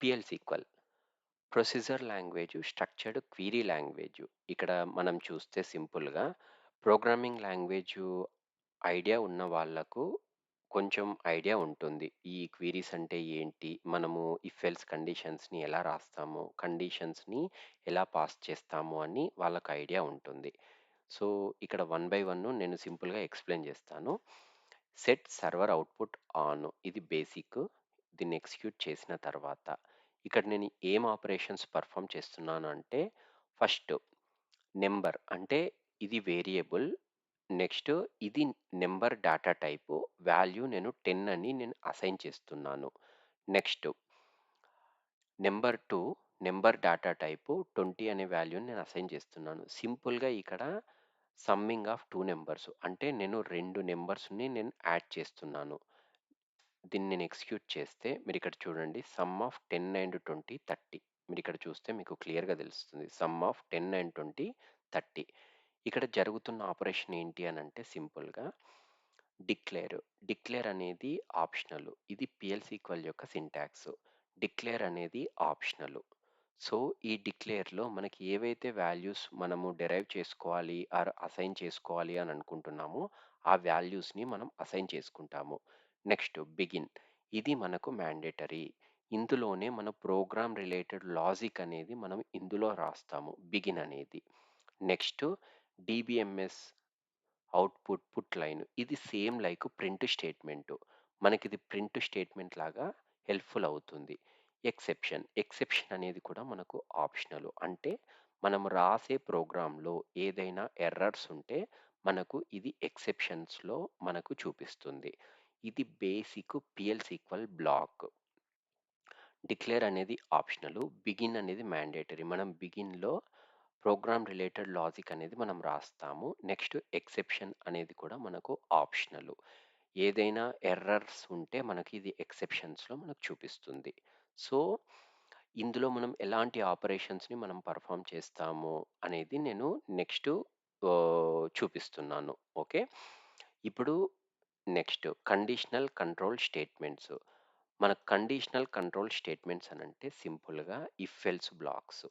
PL SQL procedure language, structured query language. ఇక్కడ మనం చూస్తే సింపుల్‌గా ప్రోగ్రామింగ్ లాంగ్వేజ్ ఐడియా ఉన్న వాళ్ళకు కొంచెం ఐడియా ఉంటుంది. ఈ క్వెరీస్ అంటే ఏంటి? మనము ఇఫ్ ఎల్స్ కండిషన్స్‌ని ఎలా రాస్తాము? కండిషన్స్‌ని ఎలా పాస్ చేస్తాము అని వాళ్ళకి ఐడియా ఉంటుంది. సో, ఇక్కడ వన్ బై వన్ నేను సింపుల్‌గా ఎక్స్‌ప్లెయిన్ చేస్తాను. సెట్ సర్వర్ అవుట్‌పుట్ ఆన్ ఇది బేసిక్. దీన్ని ఎగ్జిక్యూట్ చేసిన తర్వాత ఇక్కడ నేను ఏం ఆపరేషన్స్ పర్ఫామ్ చేస్తున్నాను అంటే ఫస్ట్ నెంబర్ అంటే ఇది వేరియబుల్. నెక్స్ట్ ఇది నెంబర్ డేటా టైపు. వాల్యూ నేను 10 అని నేను అసైన్ చేస్తున్నాను. Next number 2 number data type 20 అనే వాల్యూని నేను అసైన్ చేస్తున్నాను. సింపుల్‌గా ఇక్కడ సమ్మింగ్ ఆఫ్ 2 నంబర్స్ అంటే నేను 2 నంబర్స్‌ని నేను యాడ్ చేస్తున్నాను. దీన్ని నేను ఎగ్జిక్యూట్ చేస్తే మీరిక్కడ చూడండి సమ్ ఆఫ్ 10 అండ్ 20 30. మీరిక్కడ చూస్తే మీకు క్లియర్‌గా తెలుస్తుంది. Some of 10 and 20 30. ఇక్కడ జరుగుతున్న ఆపరేషన్ ఏంటి అనంటే సింపుల్‌గా డిక్లేర్. డిక్లేర్ అనేది ఆప్షనల్. ఇది పిఎల్ సీక్వెల్ యొక్క సింటాక్స్. డిక్లేర్ అనేది ఆప్షనల్. సో, ఈ డిక్లేర్‌లో మనకి ఏవైతే వాల్యూస్ మనము డిరైవ్ చేసుకోవాలి ఆర్ అసైన్ చేసుకోవాలి అని అనుకుంటున్నామో, ఆ వాల్యూస్‌ని మనం అసైన్ చేసుకుంటాము. Next begin. ఇది మనకు మ్యాండేటరీ. ఇందులోనే మన ప్రోగ్రామ్ రిలేటెడ్ లాజిక్ అనేది మనం ఇందులో రాస్తాము. బిగిన్ అనేది. Next DBMS output put line. ఇది సేమ్ లైక్ ప్రింట్ స్టేట్మెంట్. మనకిది ప్రింట్ స్టేట్మెంట్ లాగా హెల్ప్‌ఫుల్ అవుతుంది. ఎక్సెప్షన్. ఎక్సెప్షన్ అనేది కూడా మనకు ఆప్షనల్. అంటే మనం రాసే ప్రోగ్రామ్‌లో ఏదైనా ఎర్రర్స్ ఉంటే మనకు ఇది ఎక్సెప్షన్స్‌లో మనకు చూపిస్తుంది. ఇది basic PL SQL block. Declare అనేది ఆప్షనల్. బిగిన్ అనేది మ్యాండేటరీ. మనం బిగిన్‌లో ప్రోగ్రామ్ రిలేటెడ్ లాజిక్ అనేది మనం రాస్తాము. నెక్స్ట్ ఎక్సెప్షన్ అనేది కూడా మనకు ఆప్షనల్. ఏదైనా ఎర్రర్స్ ఉంటే మనకి ఇది ఎక్సెప్షన్స్‌లో మనకు చూపిస్తుంది. సో, ఇందులో మనం ఎలాంటి ఆపరేషన్స్‌ని మనం పర్ఫార్మ్ చేస్తాము అనేది నేను నెక్స్ట్ చూపిస్తున్నాను. ఓకే. ఇప్పుడు నెక్స్ట్ కండిషనల్ కంట్రోల్ స్టేట్మెంట్స్. మన కండిషనల్ కంట్రోల్ స్టేట్మెంట్స్ అనంటే సింపుల్‌గా ఇఫ్ ఎల్స్ బ్లాక్స్.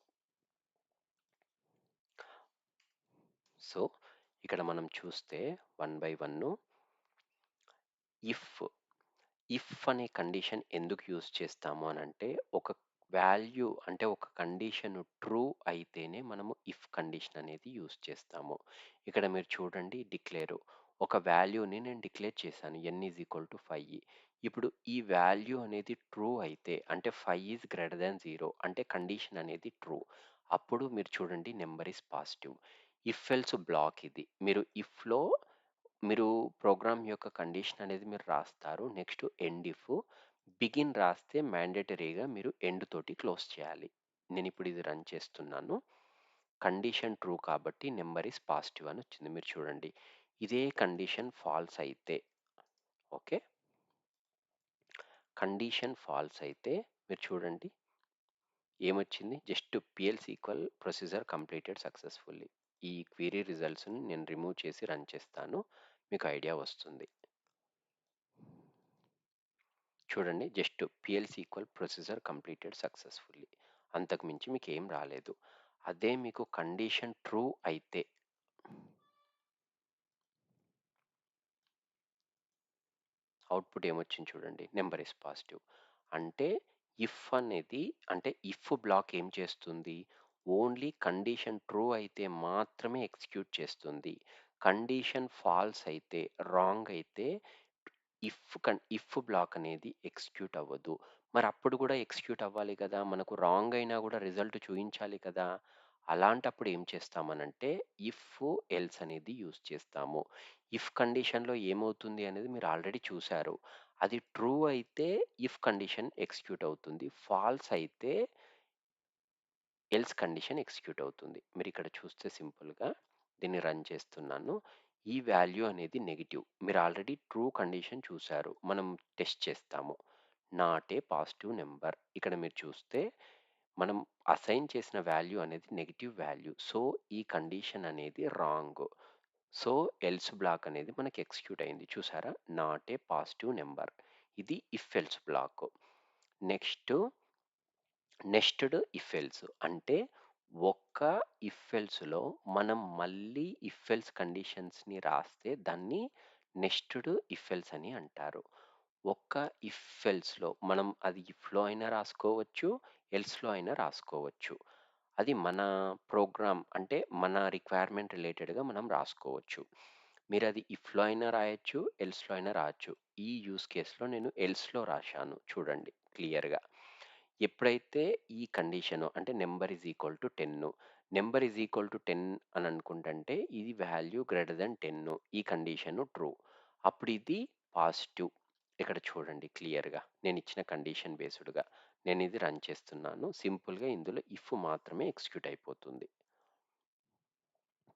సో, ఇక్కడ మనం చూస్తే one by one if, if అనే కండిషన్ ఎందుకు యూజ్ చేస్తాము అనంటే ఒక వాల్యూ అంటే ఒక కండిషన్ ట్రూ అయితేనే మనము ఇఫ్ కండిషన్ అనేది యూజ్ చేస్తాము. ఇక్కడ మీరు చూడండి డిక్లేర్ ఒక వాల్యూని నేను డిక్లేర్ చేశాను n ఈజ్ ఈక్వల్ టు 5. ఇప్పుడు ఈ వాల్యూ అనేది ట్రూ అయితే అంటే 5 ఈజ్ గ్రేటర్ దాన్ 0 అంటే కండిషన్ అనేది ట్రూ. అప్పుడు మీరు చూడండి number is positive. If else black ఇది. మీరు ఇఫ్‌లో మీరు ప్రోగ్రామ్ యొక్క కండిషన్ అనేది మీరు రాస్తారు. నెక్స్ట్ ఎండ్ ఇఫ్, బిగిన్ రాస్తే మ్యాండేటరీగా మీరు ఎండ్ తోటి క్లోజ్ చేయాలి. నేనిప్పుడు ఇది రన్ చేస్తున్నాను. కండిషన్ ట్రూ కాబట్టి నంబర్ ఈస్ పాజిటివ్ అని వచ్చింది. మీరు చూడండి. ఇదే కండిషన్ ఫాల్స్ అయితే ఓకే. కండిషన్ ఫాల్స్ అయితే మీరు చూడండి ఏమొచ్చింది? Just PL SQL procedure completed successfully. ఈ క్వెరీ రిజల్ట్స్‌ని నేను రిమూవ్ చేసి రన్ చేస్తాను. మీకు ఐడియా వస్తుంది. చూడండి just PL SQL procedure completed successfully. అంతకు మించి మీకేం రాలేదు. అదే మీకు కండిషన్ ట్రూ అయితే అవుట్‌పుట్ ఏమొచ్చింది చూడండి. Number is positive. అంటే ఇఫ్ అనేది అంటే ఇఫ్ బ్లాక్ ఏం చేస్తుంది? ఓన్లీ కండిషన్ ట్రూ అయితే మాత్రమే ఎగ్జిక్యూట్ చేస్తుంది. కండిషన్ ఫాల్స్ అయితే, రాంగ్ అయితే ఇఫ్ బ్లాక్ అనేది ఎగ్జిక్యూట్ అవ్వదు. మరి అప్పుడు కూడా ఎగ్జిక్యూట్ అవ్వాలి కదా! మనకు రాంగ్ అయినా కూడా రిజల్ట్ చూయించాలి కదా! అలాంటప్పుడు ఏం చేస్తామనంటే ఇఫ్, ఎల్స్ అనేది యూజ్ చేస్తాము. ఇఫ్ కండిషన్‌లో ఏమవుతుంది అనేది మీరు ఆల్రెడీ చూసారు. అది ట్రూ అయితే ఇఫ్ కండిషన్ ఎగ్జిక్యూట్ అవుతుంది. ఫాల్స్ అయితే ఎల్స్ కండిషన్ ఎగ్జిక్యూట్ అవుతుంది. మీరిక్కడ చూస్తే సింపుల్‌గా దీన్ని రన్ చేస్తున్నాను. ఈ వాల్యూ అనేది నెగెటివ్. మీరు ఆల్రెడీ ట్రూ కండిషన్ చూసారు. మనం టెస్ట్ చేస్తాము. Not a positive number. ఇక్కడ మీరు చూస్తే మనం అసైన్ చేసిన వాల్యూ అనేది నెగెటివ్ వాల్యూ. సో, ఈ కండిషన్ అనేది రాంగ్. సో, ఎల్స్ బ్లాక్ అనేది మనకి ఎగ్జిక్యూట్ అయింది. చూసారా? Not a positive number. ఇది if else block. Next nested if else అంటే ఒక్క ఇఫ్ ఎల్స్‌లో మనం మళ్ళీ ఇఫ్ ఎల్స్ కండిషన్స్‌ని రాస్తే దాన్ని నెస్టెడ్ ఇఫ్ ఎల్స్ అని అంటారు. ఒక్క ఇఫ్ ఎల్స్‌లో మనం అది ఇఫ్‌లో అయినా రాసుకోవచ్చు, ఎల్స్‌లో అయినా రాసుకోవచ్చు. అది మన ప్రోగ్రామ్ అంటే మన రిక్వైర్మెంట్ రిలేటెడ్‌గా మనం రాసుకోవచ్చు. మీరది ఇఫ్‌లో అయినా రాయొచ్చు, ఎల్స్‌లో అయినా రాయొచ్చు. ఈ యూజ్ కేస్‌లో నేను ఎల్స్‌లో రాశాను చూడండి క్లియర్‌గా. ఎప్పుడైతే ఈ కండిషను అంటే number is equal to 10 number is equal to 10 అని అనుకుంటంటే ఇది వాల్యూ గ్రేటర్ దెన్ 10 ఈ కండిషను ట్రూ. అప్పుడు ఇది పాజిటివ్. ఇక్కడ చూడండి క్లియర్‌గా నేనిచ్చిన కండిషన్ బేస్డ్‌గా. నేనిది రన్ చేస్తున్నాను. సింపుల్‌గా ఇందులో ఇఫ్ మాత్రమే ఎగ్జిక్యూట్ అయిపోతుంది.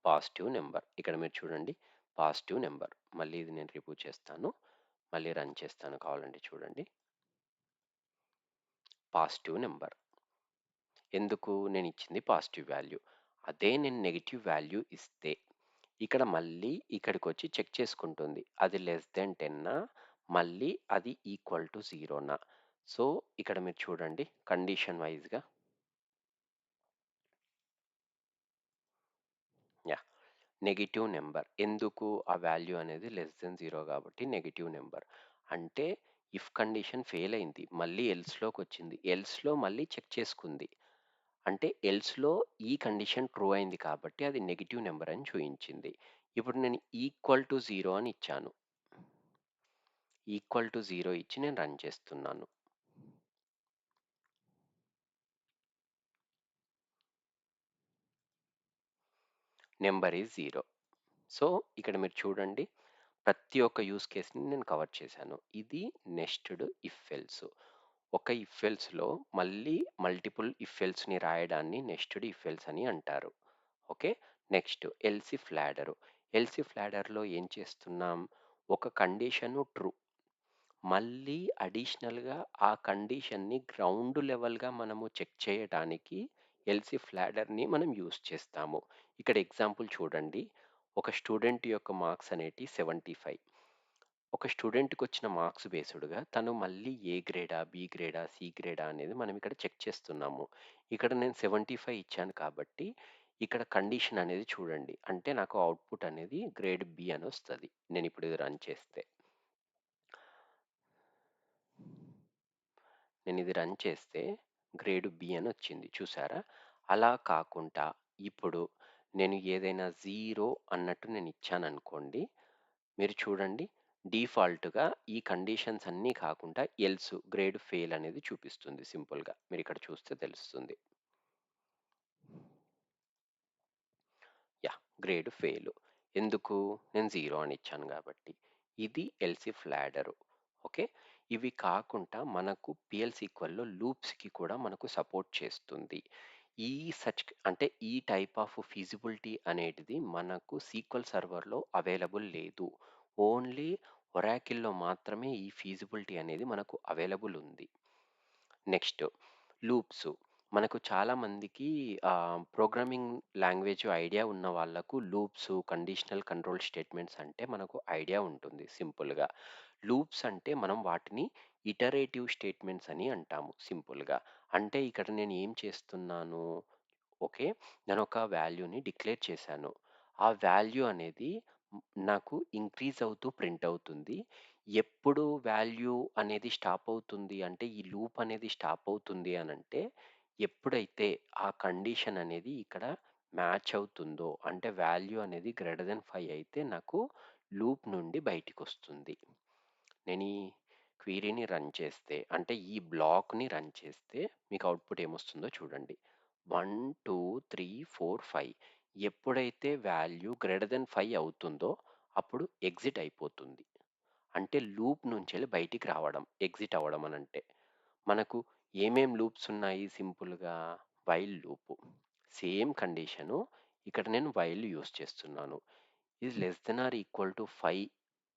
Positive number. ఇక్కడ మీరు చూడండి పాజిటివ్ నంబర్. మళ్ళీ ఇది నేను రిమూవ్ చేస్తాను. మళ్ళీ రన్ చేస్తాను కావాలంటే చూడండి. Positive number. ఎందుకు? నేనిచ్చింది పాజిటివ్ వాల్యూ. అదే నేను నెగెటివ్ వాల్యూ ఇస్తే, ఇక్కడ మళ్ళీ ఇక్కడికొచ్చి చెక్ చేసుకుంటుంది. అది లెస్ దెన్ 10 మళ్ళీ అది ఈక్వల్ టు 0 సో, ఇక్కడ మీరు చూడండి కండిషన్ వైస్‌గా యాహ్! Negative number. ఎందుకు? ఆ వాల్యూ అనేది లెస్ దెన్ 0 కాబట్టి నెగెటివ్ నంబర్. అంటే ఇఫ్ కండిషన్ ఫెయిల్ అయింది. మళ్ళీ ఎల్స్‌లోకొచ్చింది. ఎల్స్‌లో మళ్ళీ చెక్ చేసుకుంది. అంటే ఎల్స్‌లో ఈ కండిషన్ ట్రూ అయింది కాబట్టి అది నెగెటివ్ నంబర్ అని చూయించింది. ఇప్పుడు నేను ఈక్వల్ టు 0 అని ఇచ్చాను. ఈక్వల్ టు 0 ఇచ్చి నేను రన్ చేస్తున్నాను. Number is 0. సో, ఇక్కడ మీరు చూడండి ప్రతి ఒక్క యూజ్ కేస్‌ని నేను కవర్ చేశాను. ఇది నెస్టెడ్ ఇఫ్ ఎల్స్. ఒక ఇఫ్ ఎల్స్‌లో మళ్ళీ మల్టిపుల్ ఇఫ్ ఎల్స్‌ని రాయడాన్ని నెస్టెడ్ ఇఫ్ ఎల్స్ అని అంటారు. Okay. Next else if ladder. Else if లాడర్‌లో ఏం చేస్తున్నాం? ఒక కండిషను ట్రూ. మళ్ళీ అడిషనల్‌గా ఆ కండిషన్‌ని గ్రౌండ్ లెవెల్‌గా మనము చెక్ చేయటానికి ఎల్స్ ఇఫ్ లాడర్‌ని మనం యూజ్ చేస్తాము. ఇక్కడ ఎగ్జాంపుల్ చూడండి. ఒక స్టూడెంట్ యొక్క మార్క్స్ అనేటివి 75. ఒక స్టూడెంట్‌కొచ్చిన మార్క్స్ బేస్డ్‌గా తను మళ్ళీ ఏ గ్రేడా? బి గ్రేడా? సి గ్రేడా? అనేది మనం ఇక్కడ చెక్ చేస్తున్నాము. ఇక్కడ నేను 75 ఇచ్చాను కాబట్టి, ఇక్కడ కండిషన్ అనేది చూడండి. అంటే నాకు అవుట్‌పుట్ అనేది గ్రేడ్ బి అనొస్తది. నేనిప్పుడు ఇది రన్ చేస్తే. నేనిది రన్ చేస్తే గ్రేడ్ బి అనొచ్చింది చూసారా? అలా కాకుండా ఇప్పుడు నేను ఏదైనా 0 అన్నట్టు నేనిచ్చాననుకోండి, మీరు చూడండి డిఫాల్ట్‌గా ఈ కండిషన్స్ అన్నీ కాకుండా ఎల్స్ గ్రేడ్ ఫెయిల్ అనేది చూపిస్తుంది సింపుల్‌గా. మీరిక్కడ చూస్తే తెలుస్తుంది. యాహ్! Grade fail. ఎందుకు? నేను 0 అని ఇచ్చాను గాబట్టి. ఇది ఎల్స్ ఇఫ్ లాడరు. ఓకే. ఇవి కాకుండా మనకు పీఎల్ సీక్వెల్‌లో లూప్స్‌కి కూడా మనకు సపోర్ట్ చేస్తుంది. ఈ అంటే ఈ టైప్ ఆఫ్ ఫీజిబిలిటీ అనేటిది మనకు సీక్వెల్ సర్వర్‌లో అవైలబుల్ లేదు. ఓన్లీ ఒరాకిల్‌లో మాత్రమే ఈ ఫీజిబిలిటీ అనేది మనకు అవైలబుల్ ఉంది. Next loops. మనకు చాలా మందికి ప్రోగ్రామింగ్ లాంగ్వేజ్ ఐడియా ఉన్న వాళ్ళకు లూప్స్, కండిషనల్ కంట్రోల్ స్టేట్మెంట్స్ అంటే మనకు ఐడియా ఉంటుంది సింపుల్‌గా. లూప్స్ అంటే మనం వాటిని ఇటరేటివ్ స్టేట్మెంట్స్ అని అంటాము సింపుల్‌గా. అంటే ఇక్కడ నేను ఏం చేస్తున్నాను? ఓకే. నేనొక వాల్యూని డిక్లేర్ చేశాను. ఆ వాల్యూ అనేది నాకు ఇంక్రీజ్ అవుతూ ప్రింట్ అవుతుంది. ఎప్పుడు వాల్యూ అనేది స్టాప్ అవుతుంది అంటే, ఈ లూప్ అనేది స్టాప్ అవుతుంది అనంటే, ఎప్పుడైతే ఆ కండిషన్ అనేది ఇక్కడ మ్యాచ్ అవుతుందో, అంటే వాల్యూ అనేది గ్రేటర్ థాన్ 5 అయితే నాకు లూప్ నుండి బయటికొస్తుంది. నేను ఈ క్వెరీని రన్ చేస్తే, అంటే ఈ బ్లాక్‌ని రన్ చేస్తే మీకు అవుట్‌పుట్ ఏమొస్తుందో చూడండి. 1, 2, 3, 4, 5 ఎప్పుడైతే వాల్యూ గ్రేటర్ థాన్ 5 అవుతుందో అప్పుడు ఎగ్జిట్ అయిపోతుంది. అంటే లూప్ నుంచెళ్ళి బయటికి రావడం. ఎగ్జిట్ అవ్వడం అనంటే. మనకు ఏమేం లూప్స్ ఉన్నాయి సింపుల్‌గా వైల్ లూపు. సేమ్ కండిషను ఇక్కడ నేను వైల్ యూజ్ చేస్తున్నాను. ఇది less than or equal to 5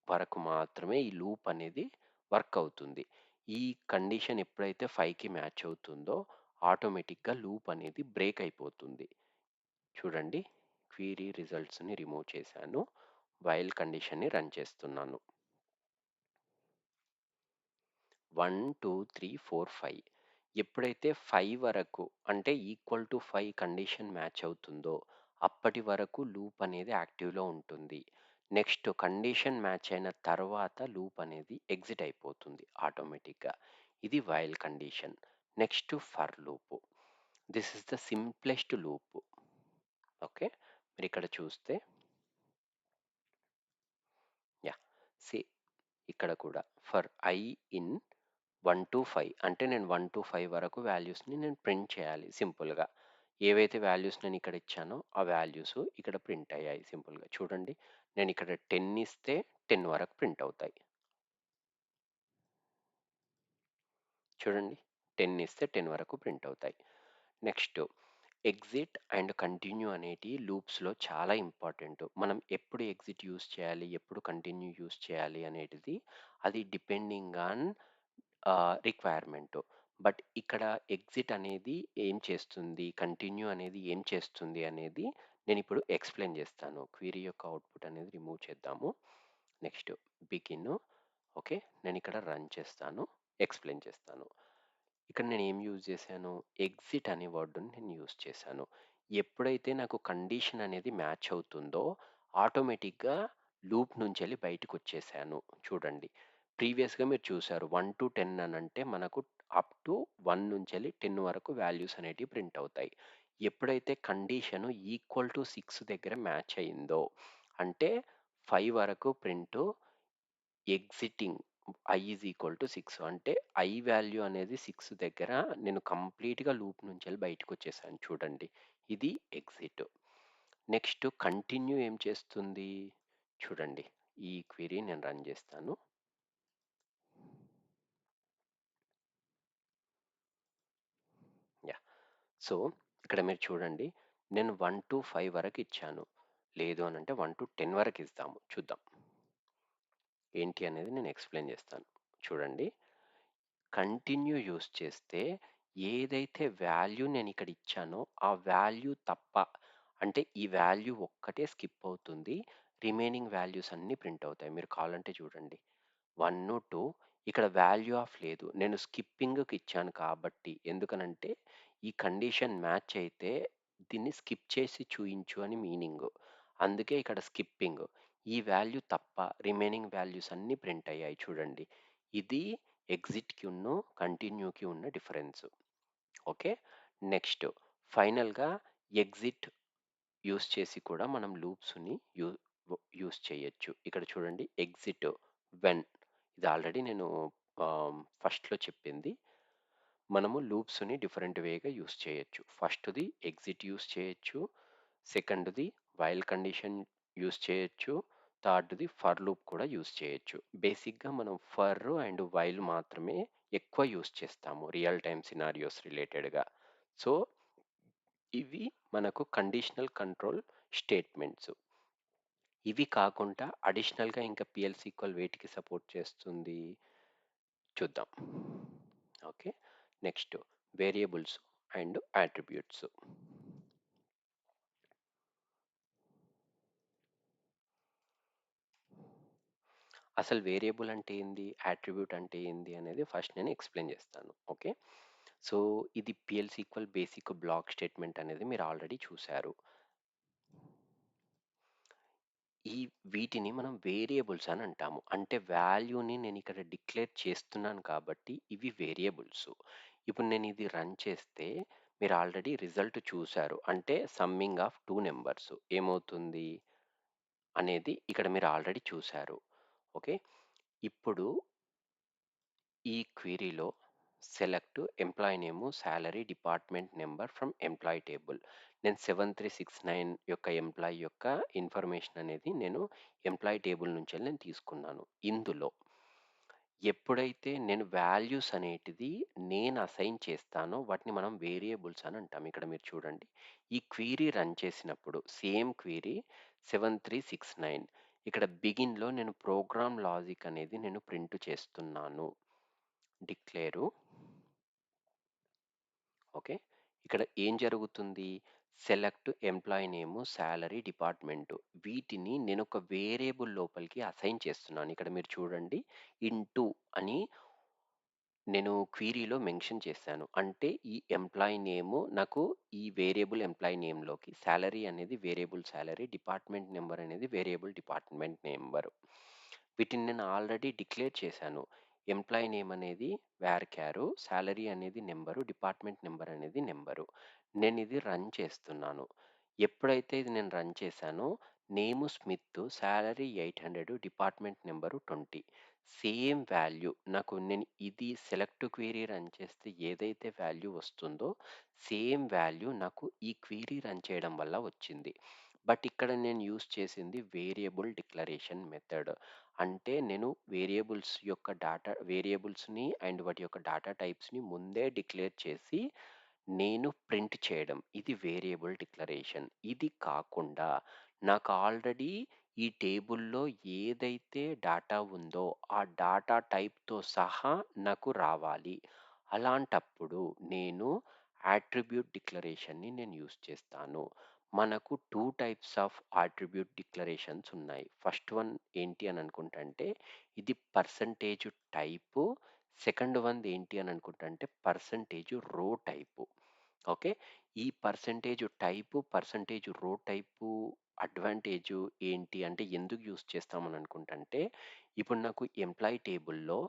వరకు మాత్రమే ఈ లూప్ అనేది వర్క్ అవుతుంది. ఈ కండిషన్ ఎప్పుడైతే 5కి మ్యాచ్ అవుతుందో ఆటోమేటిక్‌గా లూప్ అనేది బ్రేక్ అయిపోతుంది. చూడండి క్వెరీ రిజల్ట్స్‌ని రిమూవ్ చేశాను. వైల్ కండిషన్‌ని రన్ చేస్తున్నాను. 1, 2, 3, 4, 5 ఎప్పుడైతే 5 వరకు అంటే ఈక్వల్ టు 5 కండిషన్ మ్యాచ్ అవుతుందో, అప్పటి వరకు లూప్ అనేది యాక్టివ్‌లో ఉంటుంది. నెక్స్ట్ కండిషన్ మ్యాచ్ అయిన తర్వాత లూప్ అనేది ఎగ్జిట్ అయిపోతుంది ఆటోమేటిక్‌గా. ఇది while condition. Next for loop. This is the simplest loop. Okay. మీరిక్కడ చూస్తే యాహ్! సీ ఇక్కడ కూడా ఫర్ ఐ ఇన్ 1-5 అంటే నేను 1-5 వరకు వాల్యూస్‌ని నేను ప్రింట్ చేయాలి సింపుల్‌గా. ఏవైతే వాల్యూస్ నేను ఇక్కడ ఇచ్చానో ఆ వాల్యూస్ ఇక్కడ ప్రింట్ అయ్యాయి సింపుల్‌గా. చూడండి, నేను ఇక్కడ 10 ఇస్తే 10 వరకు ప్రింట్ అవుతాయి. చూడండి, 10 ఇస్తే 10 వరకు ప్రింట్ అవుతాయి. నెక్స్ట్ ఎగ్జిట్ అండ్ కంటిన్యూ అనేటి లూప్స్‌లో చాలా ఇంపార్టెంట్. మనం ఎప్పుడు ఎగ్జిట్ యూజ్ చేయాలి, ఎప్పుడు కంటిన్యూ యూజ్ చేయాలి అనేటిది అది డిపెండింగ్ ఆన్ రిక్వైర్మెంట్. బట్ ఇక్కడ ఎగ్జిట్ అనేది ఏం చేస్తుంది, కంటిన్యూ అనేది ఏం చేస్తుంది అనేది నేనిప్పుడు ఎక్స్‌ప్లెయిన్ చేస్తాను. క్వెరీ యొక్క అవుట్‌పుట్ అనేది రిమూవ్ చేద్దాము. Next begin. ఓకే. నేనిక్కడ రన్ చేస్తాను. ఎక్స్‌ప్లెయిన్ చేస్తాను. ఇక్కడ నేను ఏం యూజ్ చేశాను, ఎగ్జిట్ అనే వర్డ్‌ని నేను యూజ్ చేశాను. ఎప్పుడైతే నాకు కండిషన్ అనేది మ్యాచ్ అవుతుందో ఆటోమేటిక్‌గా లూప్ నుంచెళ్ళి బయటికొచ్చేసాను. చూడండి, ప్రీవియస్‌గా మీరు చూసారు 1-10 అనంటే మనకు అప్ టు 1 నుంచెళ్ళి 10 వరకు వాల్యూస్ అనేటివి ప్రింట్ అవుతాయి. ఎప్పుడైతే కండిషన్ ఈక్వల్ టు 6 దగ్గర మ్యాచ్ అయిందో అంటే 5 వరకు print, exiting I is equal to 6 అంటే ఐ వాల్యూ అనేది 6 దగ్గర నేను కంప్లీట్‌గా లూప్ నుంచెళ్ళి బయటికొచ్చేసాను చూడండి. ఇది ఎగ్జిట్. నెక్స్ట్ కంటిన్యూ ఏం చేస్తుంది? చూడండి, ఈ క్వెరీ నేను రన్ చేస్తాను. యాహ్! సో, ఇక్కడ మీరు చూడండి, నేను 1-5 వరకు ఇచ్చాను. లేదు అనంటే 1-10 వరకు ఇద్దాము. చూద్దాం. ఏంటి అనేది నేను ఎక్స్‌ప్లెయిన్ చేస్తాను. చూడండి, కంటిన్యూ యూజ్ చేస్తే ఏదైతే వాల్యూ నేనిక్కడ ఇచ్చానో ఆ వాల్యూ తప్ప అంటే ఈ వాల్యూ ఒక్కటే స్కిప్ అవుతుంది. రిమైనింగ్ వాల్యూస్ అన్నీ ప్రింట్ అవుతాయి. మీరు కావాలంటే చూడండి. 1, 2 ఇక్కడ వాల్యూ ఆఫ్ లేదు. నేను స్కిప్పింగ్‌కి ఇచ్చాను కాబట్టి. ఎందుకనంటే ఈ కండిషన్ మ్యాచ్ అయితే దీన్ని స్కిప్ చేసి చూయించు అని మీనింగు. అందుకే ఇక్కడ స్కిప్పింగ్. ఈ వాల్యూ తప్ప రిమైనింగ్ వాల్యూస్ అన్నీ ప్రింట్ అయ్యాయి చూడండి. ఇది ఎగ్జిట్‌కిను, కంటిన్యూకి ఉన్న డిఫరెన్స్. ఓకే. నెక్స్ట్ ఫైనల్‌గా ఎగ్జిట్ యూజ్ చేసి కూడా మనం లూప్స్‌ని యూజ్ చేయొచ్చు. ఇక్కడ చూడండి, ఎగ్జిట్ వెన్ ఇది ఆల్రెడీ నేను ఫస్ట్‌లో చెప్పింది. మనము లూప్స్‌ని డిఫరెంట్ వేగా యూజ్ చేయొచ్చు. ఫస్ట్‌ది ఎగ్జిట్ యూజ్ చేయొచ్చు. సెకండ్‌ది వైల్ కండిషన్ యూజ్ చేయొచ్చు. థర్డ్‌ది ఫర్ లూప్ కూడా యూజ్ చేయొచ్చు. బేసిక్‌గా మనం ఫర్ అండ్ వైల్ మాత్రమే ఎక్కువ యూజ్ చేస్తాము రియల్ టైమ్ సినారియోస్ రిలేటెడ్‌గా. సో, ఇవి మనకు కండిషనల్ కంట్రోల్ స్టేట్మెంట్స్. ఇవి కాకుండా అడిషనల్‌గా ఇంకా పీఎల్ సీక్వెల్ వేటికి సపోర్ట్ చేస్తుంది చూద్దాం. Okay. Next variables and attributes. అసలు వేరియబుల్ అంటే ఏంది? అట్రిబ్యూట్ అంటే ఏంది? అనేది ఫస్ట్ నేను ఎక్స్‌ప్లెయిన్ చేస్తాను. ఓకే. సో, ఇది PL SQL basic block statement అనేది మీరు ఆల్రెడీ చూసారు. ఈ వీటిని మనం వేరియబుల్స్ అని అంటాము. అంటే వాల్యూని నేను ఇక్కడ డిక్లేర్ చేస్తున్నాను కాబట్టి ఇవి వేరియబుల్స్. ఇప్పుడు నేను ఇది రన్ చేస్తే మీరు ఆల్రెడీ రిజల్ట్ చూసారు. అంటే సమ్మింగ్ ఆఫ్ 2 నంబర్స్ ఏమవుతుంది అనేది ఇక్కడ మీరు ఆల్రెడీ చూసారు. ఓకే. ఇప్పుడు ఈ క్వెరీలో select employee name, salary, department number from employee table. నేను 7369 యొక్క ఎంప్లాయీ యొక్క ఇన్ఫర్మేషన్ అనేది నేను ఎంప్లాయీ టేబుల్ నుంచెల్లి నేను తీసుకున్నాను. ఇందులో ఎప్పుడైతే నేను వాల్యూస్ అనేటిది నేను అసైన్ చేస్తానో వాటిని మనం వేరియబుల్స్ అని అంటాం. ఇక్కడ మీరు చూడండి. ఈ క్వెరీ రన్ చేసినప్పుడు సేమ్ క్వెరీ 7369 ఇక్కడ బిగిన్‌లో నేను ప్రోగ్రామ్ లాజిక్ అనేది నేను ప్రింట్ చేస్తున్నాను. డిక్లేరు ఓకే. ఇక్కడ ఏం జరుగుతుంది? Select employee name, salary, department వీటిని నేనొక వేరియబుల్ లోపలికి అసైన్ చేస్తున్నాను. ఇక్కడ మీరు చూడండి ఇంటూ అని నేను క్వెరీలో మెన్షన్ చేశాను. అంటే ఈ ఎంప్లాయీ నేము నాకు ఈ వేరియబుల్ ఎంప్లాయీ నేమ్‌లోకి సాలరీ అనేది వేరియబుల్ సాలరీ, డిపార్ట్మెంట్ నంబర్ అనేది వేరియబుల్ డిపార్ట్మెంట్ నంబరు. వీటిని నేను ఆల్రెడీ డిక్లేర్ చేశాను. ఎంప్లాయీ నేమ్ అనేది వార్‌క్యారు, సాలరీ అనేది నంబరు, డిపార్ట్మెంట్ నంబర్ అనేది నంబరు. నేనిది రన్ చేస్తున్నాను. ఎప్పుడైతే ఇది నేను రన్ చేశానో name Smith, salary 800, department number 20. Same value నేను ఇది సెలెక్ట్ క్వెరీ రన్ చేస్తే ఏదైతే వాల్యూ వస్తుందో సేమ్ వాల్యూ నాకు ఈ క్వెరీ రన్ చేయడం వల్ల వచ్చింది. బట్ ఇక్కడ నేను యూజ్ చేసింది వేరియబుల్ డిక్లరేషన్ మెథడ్. అంటే నేను వేరియబుల్స్‌ని అండ్ వాటి యొక్క డేటా టైప్స్‌ని ముందే డిక్లేర్ చేసి నేను ప్రింట్ చేయడం. ఇది వేరియబుల్ డిక్లరేషన్. ఇది కాకుండా నాకు ఆల్రెడీ ఈ టేబుల్‌లో ఏదైతే డేటా ఉందో ఆ డేటా టైప్‌తో సహా నాకు రావాలి. అలాంటప్పుడు నేను అట్రిబ్యూట్ డిక్లరేషన్‌ని నేను యూజ్ చేస్తాను. మనకు 2 టైప్స్ ఆఫ్ అట్రిబ్యూట్ డిక్లరేషన్స్ ఉన్నాయి. ఫస్ట్ వన్ ఏంటి అని అనుకుంటంటే ఇది పర్సెంటేజ్ టైపు. సెకండ్ వన్ ఏంటి అని అనుకుంటంటే పర్సెంటేజ్ రో టైపు. ఓకే. ఈ పర్సెంటేజ్ టైపు, పర్సెంటేజ్ రో టైపు అడ్వాంటేజు ఏంటి అంటే ఎందుకు యూజ్ చేస్తామని అనుకుంటంటే, ఇప్పుడు నాకు ఎంప్లాయీ టేబుల్‌లో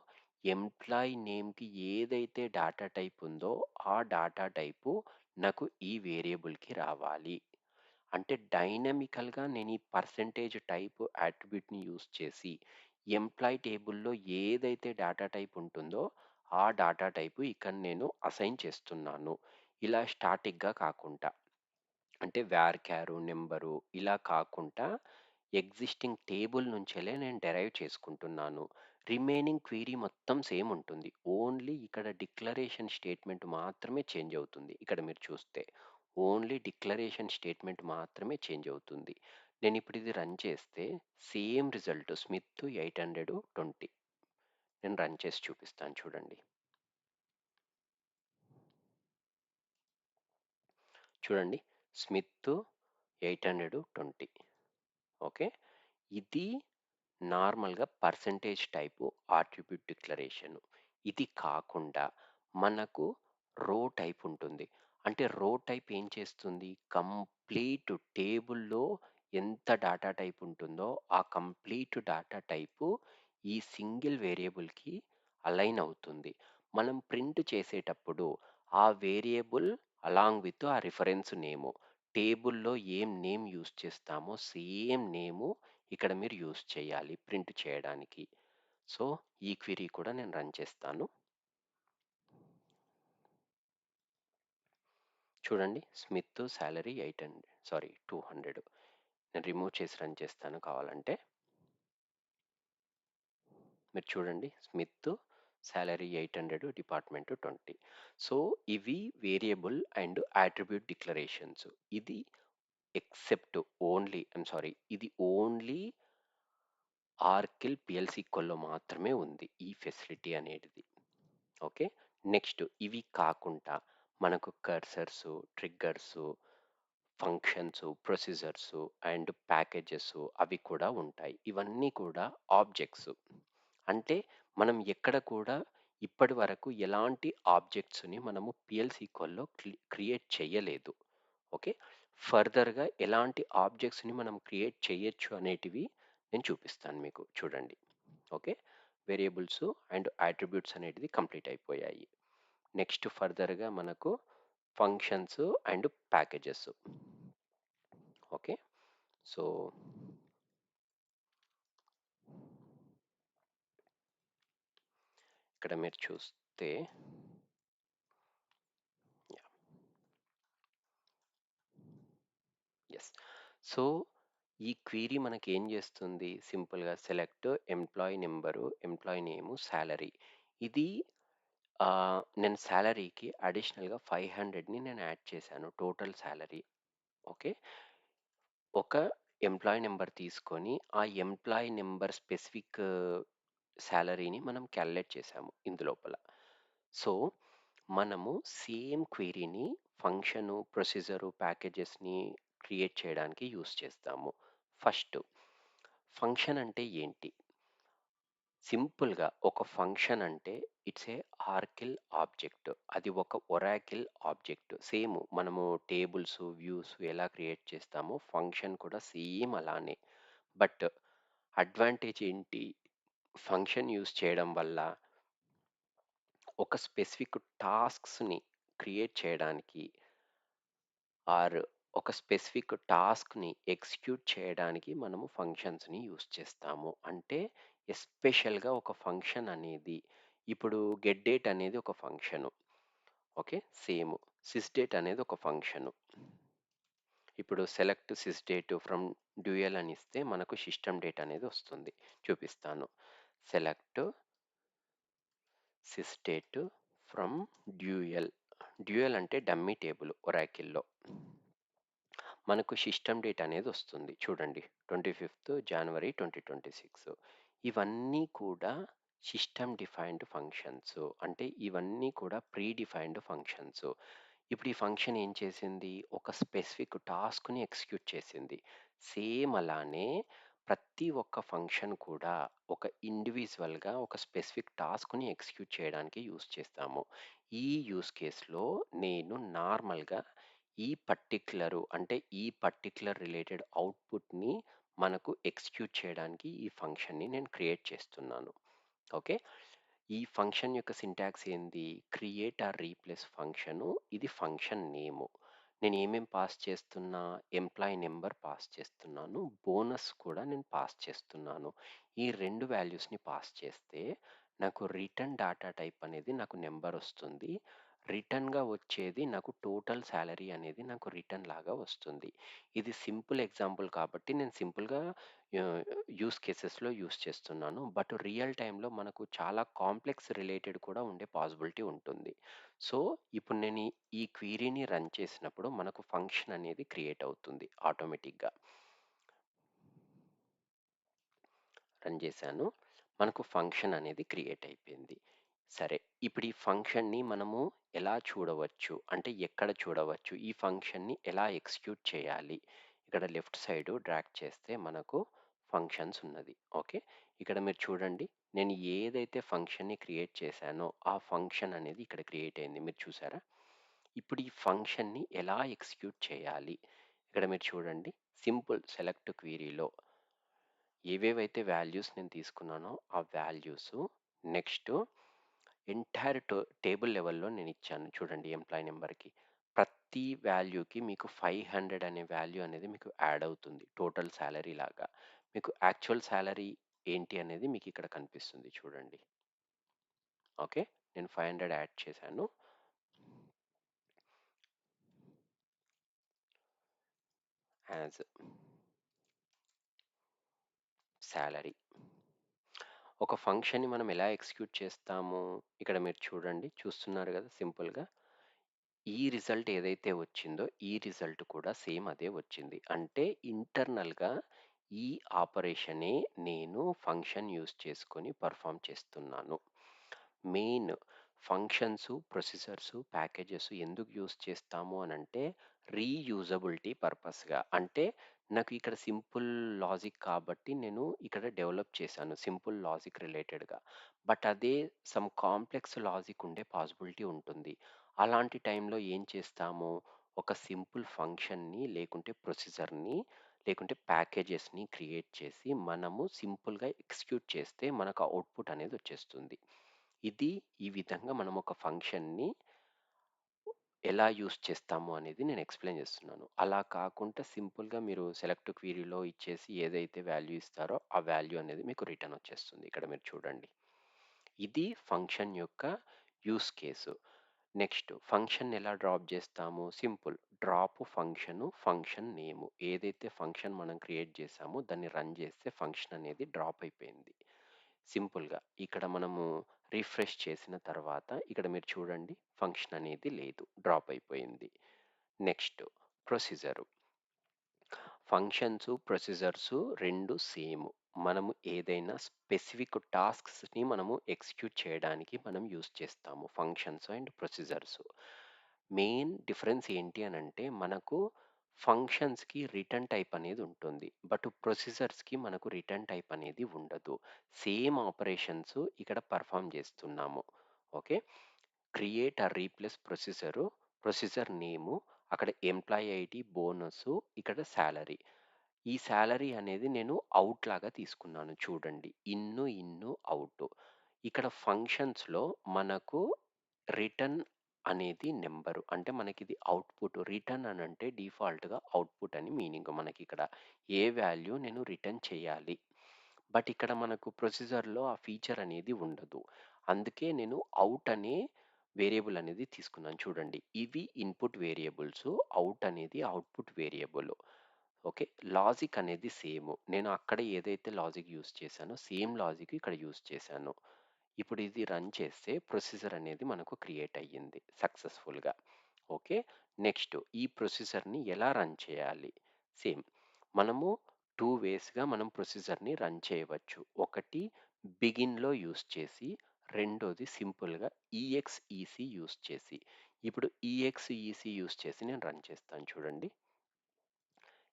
ఎంప్లాయీ నేమ్‌కి ఏదైతే డేటా టైప్ ఉందో, ఆ డేటా టైపు నాకు ఈ వేరియబుల్‌కి రావాలి. అంటే డైనమికల్‌గా నేను ఈ పర్సెంటేజ్ టైప్ అట్రిబ్యూట్‌ని యూజ్ చేసి ఎంప్లాయీ టేబుల్‌లో ఏదైతే డేటా టైప్ ఉంటుందో, ఆ డేటా టైపు ఇక్కడ నేను అసైన్ చేస్తున్నాను. ఇలా స్టాటిక్‌గా కాకుండా. అంటే వార్‌క్యారు, నంబరు ఇలా కాకుండా ఎగ్జిస్టింగ్ టేబుల్ నుంచెలే నేను డెరైవ్ చేసుకుంటున్నాను. రిమైనింగ్ క్వెరీ మొత్తం సేమ్ ఉంటుంది. ఓన్లీ ఇక్కడ డిక్లరేషన్ స్టేట్‌మెంట్ మాత్రమే చేంజ్ అవుతుంది. ఇక్కడ మీరు చూస్తే. ఓన్లీ డిక్లరేషన్ స్టేట్‌మెంట్ మాత్రమే చేంజ్ అవుతుంది. నేనిప్పుడు ఇది రన్ చేస్తే సేమ్ రిజల్ట్ స్మిత్ 820. నేను రన్ చేసి చూపిస్తాను చూడండి. చూడండి స్మిత్ 820. ఓకే. ఇది నార్మల్‌గా పర్సెంటేజ్ టైపు అట్రిబ్యూట్ డిక్లరేషన్. ఇది కాకుండా మనకు రో టైప్ ఉంటుంది. అంటే రో టైప్ ఏం చేస్తుంది? కంప్లీట్ టేబుల్‌లో ఎంత డేటా టైప్ ఉంటుందో, ఆ కంప్లీట్ డేటా టైపు ఈ సింగిల్ వేరియబుల్‌కి అలైన్ అవుతుంది. మనం ప్రింట్ చేసేటప్పుడు ఆ వేరియబుల్ అలాంగ్ విత్ ఆ రిఫరెన్స్ నేము. టేబుల్‌లో ఏం నేమ్ యూజ్ చేస్తామో సేమ్ నేము ఇక్కడ మీరు యూజ్ చేయాలి ప్రింట్ చేయడానికి. సో, ఈ క్వెరీ కూడా నేను రన్ చేస్తాను. చూడండి స్మిత్ సాలరీ 200. నేను రిమూవ్ చేసి రన్ చేస్తాను కావాలంటే. మీరు చూడండి స్మిత్ సాలరీ 800, డిపార్ట్మెంట్ 20. సో, ఇవి వేరియబుల్ అండ్ అట్రిబ్యూట్ డిక్లరేషన్స్. ఇది ఎక్సెప్ట్ ఇది ఓన్లీ ఆర్కిల్ పిఎల్‌సి కొల్లో మాత్రమే ఉంది ఈ ఫెసిలిటీ అనేటిది. ఓకే. నెక్స్ట్ ఇవి కాకుండా మనకు కర్సర్సు, ట్రిగ్గర్సు, ఫంక్షన్సు, ప్రొసీజర్సు అండ్ ప్యాకేజెసు అవి కూడా ఉంటాయి. ఇవన్నీ కూడా ఆబ్జెక్ట్స్. అంటే మనం ఎక్కడ కూడా ఇప్పటి వరకు ఎలాంటి ఆబ్జెక్ట్స్‌ని మనము పిఎల్‌సి కొల్లో క్రియేట్ చేయలేదు. ఓకే. ఫర్దర్‌గా ఎలాంటి ఆబ్జెక్ట్స్‌ని మనం క్రియేట్ చేయొచ్చు అనేటివి నేను చూపిస్తాను మీకు చూడండి. ఓకే. వేరియబుల్స్ అండ్ అట్రిబ్యూట్స్ అనేటివి కంప్లీట్ అయిపోయాయి. నెక్స్ట్ ఫర్దర్‌గా మనకు functions and packages. Okay. So, ఇక్కడ మీరు చూస్తే యాహ్! యెస్. సో, ఈ క్వెరీ మనకేం జేస్తుంది? సింపుల్‌గా select employee number, employee name, salary. ఇది నేను సాలరీకి అడిషనల్‌గా 500ని నేను యాడ్ చేశాను. Total salary. ఓకే. ఒక ఎంప్లాయీ నంబర్ తీసుకొని, ఆ ఎంప్లాయీ నంబర్ స్పెసిఫిక్ సాలరీని మనం క్యాలిక్యులేట్ చేసాము ఇందులోపల. సో, మనము సేమ్ క్వెరీని ఫంక్షను, ప్రొసీజరు, ప్యాకేజెస్‌ని క్రియేట్ చేయడానికి యూజ్ చేస్తాము. ఫస్ట్ ఫంక్షన్ అంటే ఏంటి? సింపుల్‌గా ఒక ఫంక్షన్ అంటే ఇట్స్ ఏ ఆర్కిల్ ఆబ్జెక్ట్. అది ఒక ఒరాకిల్ ఆబ్జెక్ట్. సేమ్ మనము టేబుల్స్, వ్యూస్ ఎలా క్రియేట్ చేస్తామో ఫంక్షన్ కూడా సేమ్ అలానే. బట్ అడ్వాంటేజ్ ఏంటి? ఫంక్షన్ యూజ్ చేయడం వల్ల ఒక స్పెసిఫిక్ టాస్క్స్‌ని క్రియేట్ చేయడానికి ఆర్ ఒక స్పెసిఫిక్ టాస్క్‌ని ఎగ్జిక్యూట్ చేయడానికి మనము ఫంక్షన్స్‌ని యూజ్ చేస్తాము. అంటే ఎస్పెషల్‌గా ఒక ఫంక్షన్ అనేది ఇప్పుడు గెట్‌డేట్ అనేది ఒక ఫంక్షను. ఓకే. సేమ్ సిస్‌డేట్ అనేది ఒక ఫంక్షను. ఇప్పుడు సెలెక్ట్ సిస్‌డేట్ ఫ్రమ్ డ్యూయల్ అని ఇస్తే మనకు సిస్టమ్ డేట్ అనేది వస్తుంది. చూపిస్తాను. Select sysdate from dual. Dual అంటే డమ్మీ టేబుల్ ఒరాకిల్‌లో. మనకు సిస్టమ్ డేట్ అనేది వస్తుంది చూడండి. 25థ్ జనవరి 2026. ఇవన్నీ కూడా సిస్టమ్ డిఫైన్డ్ ఫంక్షన్స్. అంటే ఇవన్నీ కూడా ప్రీ డిఫైన్డ్ ఫంక్షన్స్. ఇప్పుడు ఈ ఫంక్షన్ ఏం చేసింది? ఒక స్పెసిఫిక్ టాస్క్ని ఎగ్జిక్యూట్ చేసింది. సేమ్ అలానే ప్రతి ఒక్క ఫంక్షన్ కూడా ఒక ఇండివిజువల్గా ఒక స్పెసిఫిక్ టాస్క్ని ఎగ్జిక్యూట్ చేయడానికి యూస్ చేస్తాము. ఈ యూస్ కేస్లో నేను నార్మల్గా ఈ పర్టిక్యులర్ రిలేటెడ్ అవుట్పుట్ని మనకు ఎగ్జిక్యూట్ చేయడానికి ఈ ఫంక్షన్ని నేను క్రియేట్ చేస్తున్నాను. ఓకే. ఈ ఫంక్షన్ యొక్క సింటాక్స్ ఏంది? Create or replace function. ఇది ఫంక్షన్ నేము. నేను ఏమేం పాస్ చేస్తున్నా? ఎంప్లాయీ నెంబర్ పాస్ చేస్తున్నాను. బోనస్ కూడా నేను పాస్ చేస్తున్నాను. ఈ 2 వాల్యూస్‌ని పాస్ చేస్తే నాకు రిటర్న్ డాటా టైప్ అనేది నాకు నెంబర్ వస్తుంది. రిటర్న్‌గా వచ్చేది నాకు టోటల్ సాలరీ అనేది నాకు రిటర్న్ లాగా వస్తుంది. ఇది సింపుల్ ఎగ్జాంపుల్ కాబట్టి నేను సింపుల్‌గా ఆహ్, యూజ్ కేసెస్‌లో యూజ్ చేస్తున్నాను. బట్ రియల్ టైమ్‌లో మనకు చాలా కాంప్లెక్స్ రిలేటెడ్ కూడా ఉండే పాసిబిలిటీ ఉంటుంది. సో, ఇప్పుడు నేను ఈ క్వెరీని రన్ చేసినప్పుడు మనకు ఫంక్షన్ అనేది క్రియేట్ అవుతుంది ఆటోమేటిక్‌గా. రన్ చేశాను. మనకు ఫంక్షన్ అనేది క్రియేట్ అయిపోయింది. సరే. ఇప్పుడు ఈ ఫంక్షన్‌ని మనము ఎలా చూడవచ్చు? అంటే ఎక్కడ చూడవచ్చు? ఈ ఫంక్షన్‌ని ఎలా ఎగ్జిక్యూట్ చేయాలి? ఇక్కడ లెఫ్ట్ సైడు డ్రాగ్ చేస్తే మనకు ఫంక్షన్స్ ఉన్నది. ఓకే. ఇక్కడ మీరు చూడండి. నేను ఏదైతే ఫంక్షన్‌ని క్రియేట్ చేశానో, ఆ ఫంక్షన్ అనేది ఇక్కడ క్రియేట్ అయింది. మీరు చూసారా? ఇప్పుడు ఈ ఫంక్షన్‌ని ఎలా ఎగ్జిక్యూట్ చేయాలి? ఇక్కడ మీరు చూడండి. సింపుల్ సెలెక్ట్ క్వెరీలో ఏవేవైతే వాల్యూస్ నేను తీసుకున్నానో ఆ వాల్యూస్ నెక్స్ట్ ఎంటైర్ టేబుల్ లెవెల్‌లో నేనిచ్చాను చూడండి ఎంప్లాయీ నంబర్‌కి. ప్రతి వాల్యూకి మీకు 500 అనే వాల్యూ అనేది మీకు యాడ్ అవుతుంది. టోటల్ సాలరీ లాగా. మీకు యాక్చువల్ సాలరీ ఏంటి అనేది మీకిక్కడ కనిపిస్తుంది చూడండి. ఓకే. నేను 500 యాడ్ చేశాను. As salary. ఒక ఫంక్షన్‌ని మనం ఎలా ఎగ్జిక్యూట్ చేస్తాము? ఇక్కడ మీరు చూడండి. చూస్తున్నారు గదా! సింపుల్‌గా. ఈ రిజల్ట్ ఏదైతే వచ్చిందో, ఈ రిజల్ట్ కూడా సేమ్ అదే వచ్చింది. అంటే ఇంటర్నల్‌గా ఈ ఆపరేషనే నేను ఫంక్షన్ యూజ్ చేసుకొని పెర్ఫార్మ్ చేస్తున్నాను. మెయిన్ ఫంక్షన్స్, ప్రొసీజర్స్, ప్యాకేజెస్ ఎందుకు యూజ్ చేస్తాము అనంటే రీయూజబిలిటీ పర్పస్‌గా. అంటే నాకు ఇక్కడ సింపుల్ లాజిక్ కాబట్టి నేను ఇక్కడ డెవలప్ చేశాను. సింపుల్ లాజిక్ రిలేటెడ్‌గా. బట్ అదే సమ్ కాంప్లెక్స్ లాజిక్ ఉండే పాసిబిలిటీ ఉంటుంది. అలాంటి టైంలో ఏం చేస్తాము? ఒక సింపుల్ ఫంక్షన్‌ని లేకుంటే ప్రొసీజర్‌ని లేకుంటే ప్యాకేజెస్‌ని క్రియేట్ చేసి మనము సింపుల్‌గా ఎగ్జిక్యూట్ చేస్తే మనకు అవుట్‌పుట్ అనేది వచ్చేస్తుంది. ఇది ఈ విధంగా మనం ఒక ఫంక్షన్‌ని ఎలా యూజ్ చేస్తాము అనేది నేను ఎక్స్‌ప్లెయిన్ చేస్తున్నాను. అలా కాకుండా సింపుల్‌గా మీరు సెలెక్ట్ క్వెరీలో ఇచ్చేసి ఏదైతే వాల్యూ ఇస్తారో ఆ వాల్యూ అనేది మీకు రిటర్న్ వచ్చేస్తుంది. ఇక్కడ మీరు చూడండి. ఇది ఫంక్షన్ యొక్క యూజ్ కేసు. నెక్స్ట్ ఫంక్షన్ ఎలా డ్రాప్ చేస్తాము? సింపుల్. డ్రాప్ ఫంక్షను, ఫంక్షన్ నేము. ఏదైతే ఫంక్షన్ మనం క్రియేట్ చేసామో దాన్ని రన్ చేస్తే ఫంక్షన్ అనేది డ్రాప్ అయిపోయింది. సింపుల్‌గా. ఇక్కడ మనము రిఫ్రెష్ చేసిన తర్వాత ఇక్కడ మీరు చూడండి ఫంక్షన్ అనేది లేదు. డ్రాప్ అయిపోయింది. Next procedure. Functions, procedures 2 same. మనము ఏదైనా స్పెసిఫిక్ టాస్క్స్‌ని మనము ఎగ్జిక్యూట్ చేయడానికి మనం యూజ్ చేస్తాము functions and procedures. Main difference ఏంటి అనంటే మనకు ఫంక్షన్స్‌కి రిటర్న్ టైప్ అనేది ఉంటుంది. బట్ ప్రొసీజర్స్‌కి మనకు రిటర్న్ టైప్ అనేది ఉండదు. సేమ్ ఆపరేషన్స్ ఇక్కడ పెర్ఫార్మ్ చేస్తున్నాము. Okay. Create or replace procedure name, అక్కడ ఎంప్లాయీ ఐడి, బోనసు, ఇక్కడ సాలరీ. ఈ సాలరీ అనేది నేను అవుట్ లాగా తీసుకున్నాను చూడండి. In, out. ఇక్కడ ఫంక్షన్స్‌లో మనకు రిటర్న్ అనేది నంబరు. అంటే మనకిది అవుట్‌పుట్. రిటర్న్ అనంటే డిఫాల్ట్‌గా అవుట్‌పుట్ అని మీనింగ్ మనకిక్కడ. ఏ వాల్యూ నేను రిటర్న్ చేయాలి. బట్ ఇక్కడ మనకు ప్రొసీజర్‌లో ఆ ఫీచర్ అనేది ఉండదు. అందుకే నేను అవుట్ అనే వేరియబుల్ అనేది తీసుకున్నాను చూడండి. ఇవి ఇన్‌పుట్ వేరియబుల్సు. అవుట్ అనేది అవుట్‌పుట్ వేరియబుల్. ఓకే. లాజిక్ అనేది సేమ్. నేను అక్కడ ఏదైతే లాజిక్ యూజ్ చేశానో సేమ్ లాజిక్ ఇక్కడ యూజ్ చేశాను. ఇప్పుడు ఇది రన్ చేస్తే ప్రొసీజర్ అనేది మనకు క్రియేట్ అయ్యింది సక్సెస్‌ఫుల్‌గా. ఓకే. నెక్స్ట్ ఈ ప్రొసీజర్‌ని ఎలా రన్ చేయాలి? సేమ్. మనము 2 వేస్‌గా మనం ప్రొసీజర్‌ని రన్ చేయవచ్చు. ఒకటి బిగిన్‌లో యూజ్ చేసి, రెండోది సింపుల్‌గా ఈఎక్స్ఈసీ యూజ్ చేసి. ఇప్పుడు ఈఎక్స్ఈసీ యూజ్ చేసి నేను రన్ చేస్తాను చూడండి.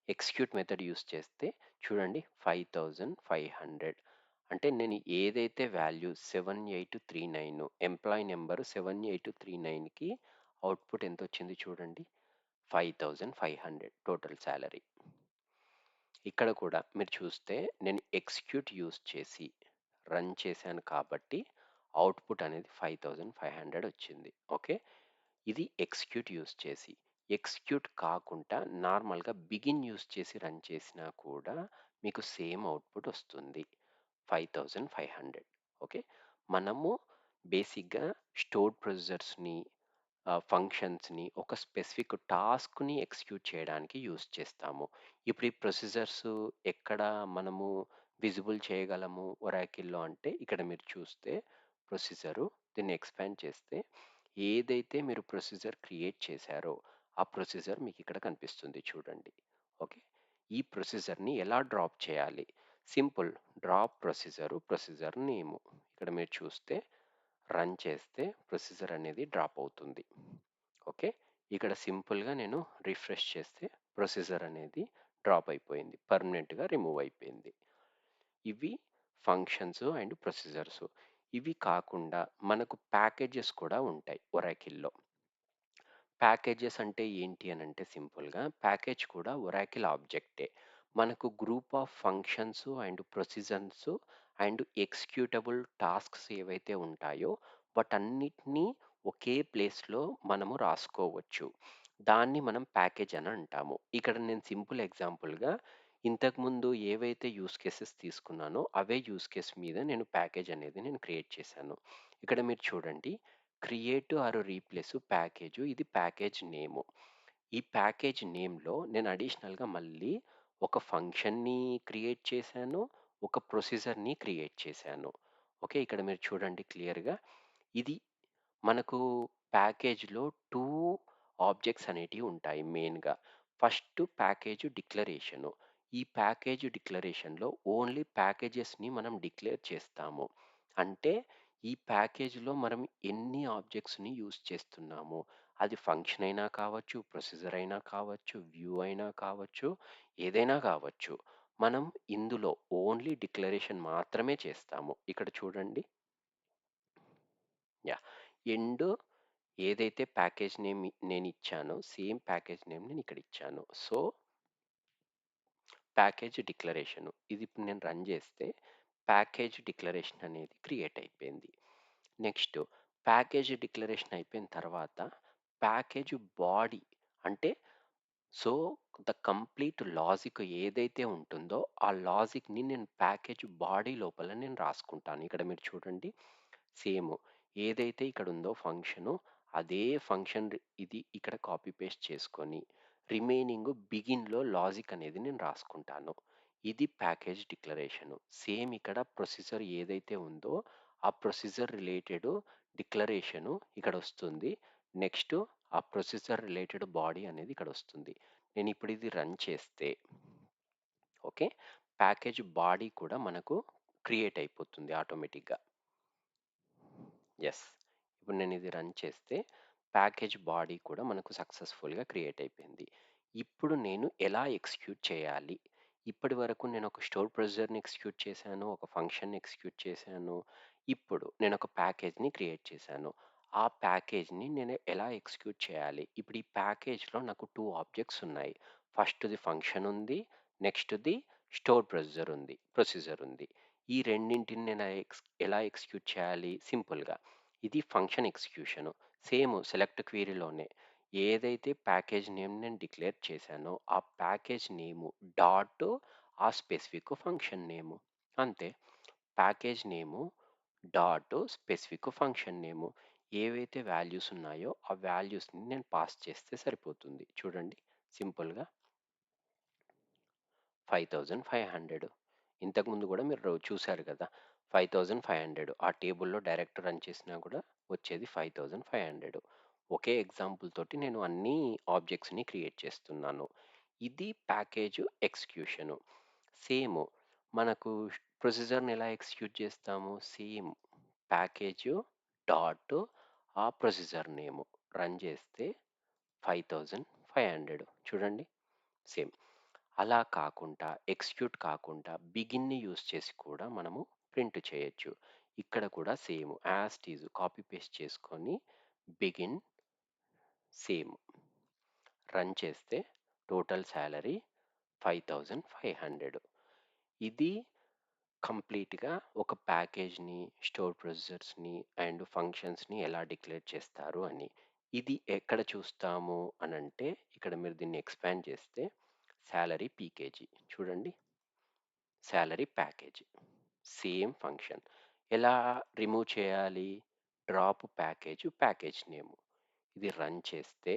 ఎగ్జిక్యూట్ మెథడ్ యూజ్ చేస్తే చూడండి 5500. అంటే నేను ఏదైతే వాల్యూ 7839 ఎంప్లాయీ నెంబర్ 7839కి అవుట్పుట్ ఎంత వచ్చింది చూడండి. 5500 టోటల్ సాలరీ. ఇక్కడ కూడా మీరు చూస్తే నేను ఎగ్జిక్యూట్ యూజ్ చేసి రన్ చేశాను కాబట్టి అవుట్పుట్ అనేది 5500 వచ్చింది. ఓకే. ఇది ఎగ్జిక్యూట్ యూజ్ చేసి. ఎగ్జిక్యూట్ కాకుండా నార్మల్‌గా బిగిన్ యూజ్ చేసి రన్ చేసినా కూడా మీకు సేమ్ అవుట్‌పుట్ వస్తుంది. 5500. ఓకే. మనము బేసిక్‌గా స్టోర్డ్ ప్రొసీజర్స్‌ని, ఫంక్షన్స్‌ని ఒక స్పెసిఫిక్ టాస్క్‌ని ఎగ్జిక్యూట్ చేయడానికి యూజ్ చేస్తాము. ఇప్పుడు ఈ ప్రొసీజర్స్ ఎక్కడ మనము విజిబుల్ చేయగలము ఒరాకిల్‌లో అంటే ఇక్కడ మీరు చూస్తే ప్రొసీజరు దీన్ని ఎక్స్‌పాండ్ చేస్తే ఏదైతే మీరు ప్రొసీజర్ క్రియేట్ చేశారో ఆ ప్రొసీజర్ మీకు ఇక్కడ కనిపిస్తుంది చూడండి. ఓకే. ఈ ప్రొసీజర్‌ని ఎలా డ్రాప్ చేయాలి? సింపుల్. డ్రాప్ ప్రొసీజర్ నేము. ఇక్కడ మీరు చూస్తే రన్ చేస్తే ప్రొసీజర్ అనేది డ్రాప్ అవుతుంది. ఓకే. ఇక్కడ సింపుల్‌గా నేను రిఫ్రెష్ చేస్తే ప్రొసీజర్ అనేది డ్రాప్ అయిపోయింది. పర్మనెంట్‌గా రిమూవ్ అయిపోయింది. ఇవి ఫంక్షన్స్ అండ్ ప్రొసీజర్స్. ఇవి కాకుండా మనకు ప్యాకేజెస్ కూడా ఉంటాయి ఒరాకిల్‌లో. ప్యాకేజెస్ అంటే ఏంటి అనంటే సింపుల్‌గా ప్యాకేజ్ కూడా ఒరాకిల్ ఆబ్జెక్టే. మనకు group of functions and procedures and executable tasks ఏవైతే ఉంటాయో వాటన్నిటిని ఒకే ప్లేస్‌లో మనము రాసుకోవచ్చు. దాన్ని మనం ప్యాకేజ్ అని అంటాము. ఇక్కడ నేను సింపుల్ ఎగ్జాంపుల్‌గా ఇంతకుముందు ఏవైతే యూజ్ కేసెస్ తీసుకున్నానో అవే యూజ్ కేస్ మీద నేను ప్యాకేజ్ అనేది నేను క్రియేట్ చేశాను. ఇక్కడ మీరు చూడండి. క్రియేట్ ఆర్ రీప్లేస్ ప్యాకేజ్ ఇది ప్యాకేజ్ నేము. ఈ ప్యాకేజ్ నేమ్‌లో నేను అడిషనల్‌గా మళ్ళీ ఒక ఫంక్షన్‌ని క్రియేట్ చేశాను. ఒక ప్రొసీజర్‌ని క్రియేట్ చేశాను. ఓకే. ఇక్కడ మీరు చూడండి క్లియర్‌గా. ఇది మనకు ప్యాకేజ్‌లో 2 ఆబ్జెక్ట్స్ అనేటివి ఉంటాయి మెయిన్‌గా. First package declaration. ఈ ప్యాకేజ్ డిక్లరేషన్‌లో ఓన్లీ ప్యాకేజెస్‌ని మనం డిక్లేర్ చేస్తాము. అంటే ఈ ప్యాకేజ్‌లో మనం ఎన్ని ఆబ్జెక్ట్స్‌ని యూజ్ చేస్తున్నాము. అది ఫంక్షన్ అయినా కావచ్చు, ప్రొసీజర్ అయినా కావచ్చు, వ్యూ అయినా కావచ్చు, ఏదైనా కావచ్చు. మనం ఇందులో ఓన్లీ డిక్లరేషన్ మాత్రమే చేస్తాము. ఇక్కడ చూడండి. యాహ్! ఎండ్ ఏదైతే ప్యాకేజ్ నేమ్ నేనిచ్చానో సేమ్ ప్యాకేజ్ నేమ్ నేనిక్కడ ఇచ్చాను. So, package declaration. ఇది ఇప్పుడు నేను రన్ చేస్తే ప్యాకేజ్ డిక్లరేషన్ అనేది క్రియేట్ అయిపోయింది. నెక్స్ట్ ప్యాకేజ్ డిక్లరేషన్ అయిపోయిన తర్వాత ప్యాకేజ్ బాడీ అంటే సో, ద కంప్లీట్ లాజిక్ ఏదైతే ఉంటుందో ఆ లాజిక్‌ని నేను ప్యాకేజ్ బాడీ లోపల నేను రాసుకుంటాను. ఇక్కడ మీరు చూడండి. సేమ్ ఏదైతే ఇక్కడ ఉందో ఫంక్షను, అదే ఫంక్షన్ ఇది ఇక్కడ కాపీ పేస్ట్ చేసుకొని, రిమైనింగ్ బిగిన్‌లో లాజిక్ అనేది నేను రాసుకుంటాను. ఇది ప్యాకేజ్ డిక్లరేషను. సేమ్ ఇక్కడ ప్రొసీజర్ ఏదైతే ఉందో, ఆ ప్రొసీజర్ రిలేటెడ్ డిక్లరేషను ఇక్కడొస్తుంది. నెక్స్ట్ ఆ ప్రొసీజర్ రిలేటెడ్ బాడీ అనేది ఇక్కడొస్తుంది. నేనిప్పుడు ఇది రన్ చేస్తే ఓకే. ప్యాకేజ్ బాడీ కూడా మనకు క్రియేట్ అయిపోతుంది ఆటోమేటిక్‌గా. యెస్. ఇప్పుడు నేనిది రన్ చేస్తే ప్యాకేజ్ బాడీ కూడా మనకు సక్సెస్‌ఫుల్‌గా క్రియేట్ అయిపోయింది. ఇప్పుడు నేను ఎలా ఎగ్జిక్యూట్ చేయాలి? ఇప్పటివరకు నేను ఒక స్టోర్ ప్రొసీజర్‌ని ఎగ్జిక్యూట్ చేశాను. ఒక ఫంక్షన్‌ని ఎగ్జిక్యూట్ చేశాను. ఇప్పుడు నేనొక ప్యాకేజ్‌ని క్రియేట్ చేశాను. ఆ ప్యాకేజ్‌ని నేను ఎలా ఎగ్జిక్యూట్ చేయాలి? ఇప్పుడు ఈ ప్యాకేజ్‌లో నాకు 2 ఆబ్జెక్ట్స్ ఉన్నాయి. ఫస్ట్‌ది ఫంక్షన్ ఉంది. నెక్స్ట్‌ది స్టోర్ ప్రొసీజర్ ఉంది. ఈ రెండింటిని నేను ఎలా ఎగ్జిక్యూట్ చేయాలి? సింపుల్‌గా ఇది ఫంక్షన్ ఎగ్జిక్యూషను. సేమ్ సెలెక్ట్ క్వెరీలోనే ఏదైతే ప్యాకేజ్ నేమ్ నేను డిక్లేర్ చేశానో, ఆ ప్యాకేజ్ నేము డాట్ ఆ స్పెసిఫిక్ ఫంక్షన్ నేము. అంతే. ప్యాకేజ్ నేము డాట్ స్పెసిఫిక్ ఫంక్షన్ నేము. ఏవైతే వాల్యూస్ ఉన్నాయో ఆ వాల్యూస్‌ని నేను పాస్ చేస్తే సరిపోతుంది. చూడండి సింపుల్‌గా 5500. ఇంతకుముందు గూడా మీరు చూసారు గదా! 5500 ఆ టేబుల్‌లో డైరెక్ట్ రన్ చేసినా గూడా వచ్చేది 5500. ఒకే ఎగ్జాంపుల్ తోటి నేను అన్ని ఆబ్జెక్ట్స్‌ని క్రియేట్ చేస్తున్నాను. ఇది ప్యాకేజ్ ఎగ్జిక్యూషను. సేమ్ మనకు ప్రొసీజర్‌ని ఎలా ఎగ్జిక్యూట్ చేస్తాము? సేమ్ ప్యాకేజు డాట్ ఆ ప్రొసీజర్ నేము రన్ చేస్తే 5500 చూడండి సేమ్. అలా కాకుండా ఎగ్జిక్యూట్ కాకుండా బిగిన్‌ని యూజ్ చేసి కూడా మనము ప్రింట్ చేయొచ్చు. ఇక్కడ కూడా same as it is copy paste చేసుకొని బిగిన్ సేమ్ రన్ చేస్తే టోటల్ సాలరీ 5500. ఇది కంప్లీట్‌గా ఒక ప్యాకేజ్‌ని, స్టోర్ ప్రొసీజర్స్‌ని అండ్ ఫంక్షన్స్‌ని ఎలా డిక్లేర్ చేస్తారు అని. ఇది ఎక్కడ చూస్తాము అనంటే, ఇక్కడ మీరు దీన్ని ఎక్స్‌పాండ్ చేస్తే సాలరీ పీకేజీ చూడండి. Salary package. Same function. ఎలా రిమూవ్ చేయాలి? Drop package name. ఇది రన్ చేస్తే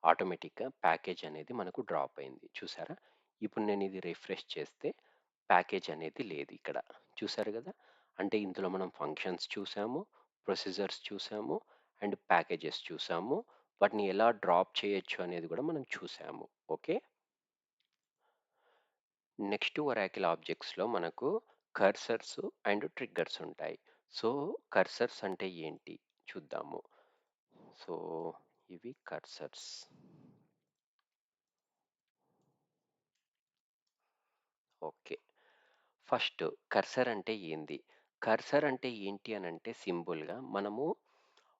ఆటోమేటిక్‌గా ప్యాకేజ్ అనేది మనకు డ్రాప్ అయింది. చూసారా? ఇప్పుడు నేను ఇది రిఫ్రెష్ చేస్తే ప్యాకేజ్ అనేది లేదు ఇక్కడ. చూసారు గదా! అంటే ఇందులో మనం ఫంక్షన్స్ చూసాము, ప్రొసీజర్స్ చూసాము అండ్ ప్యాకేజెస్ చూసాము. వాటిని ఎలా డ్రాప్ చేయొచ్చు అనేది గూడా మనం చూసాము. ఓకే. నెక్స్ట్ ఒరాకిల్ ఆబ్జెక్ట్స్‌లో మనకు కర్సర్స్ అండ్ ట్రిగ్గర్స్ ఉంటాయి. సో, కర్సర్స్ అంటే ఏంటి చూద్దాము. సో, ఇవి కర్సర్స్. ఓకే. ఫస్ట్ కర్సర్ అంటే ఏంది? కర్సర్ అంటే ఏంటి అనంటే సింపుల్‌గా మనము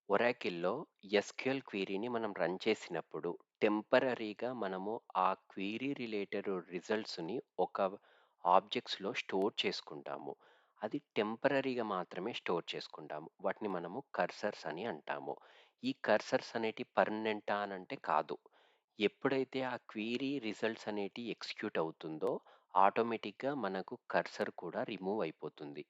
ఒరాకిల్‌లో ఎస్‌క్యూఎల్ క్వెరీని మనం రన్ చేసినప్పుడు టెంపరరీగా మనము ఆ క్వెరీ రిలేటెడ్ రిజల్ట్స్‌ని ఒక ఆబ్జెక్ట్స్‌లో స్టోర్ చేసుకుంటాము. అది టెంపరరీగా మాత్రమే స్టోర్ చేసుకుంటాము. వాటిని మనము కర్సర్స్ అని అంటాము. ఈ కర్సర్స్ అనేటివి పర్మనెంటా అనంటే కాదు. ఎప్పుడైతే ఆ క్వెరీ రిజల్ట్స్ అనేటివి ఎగ్జిక్యూట్ అవుతుందో ఆటోమేటిక్‌గా మనకు కర్సర్ కూడా రిమూవ్ అయిపోతుంది.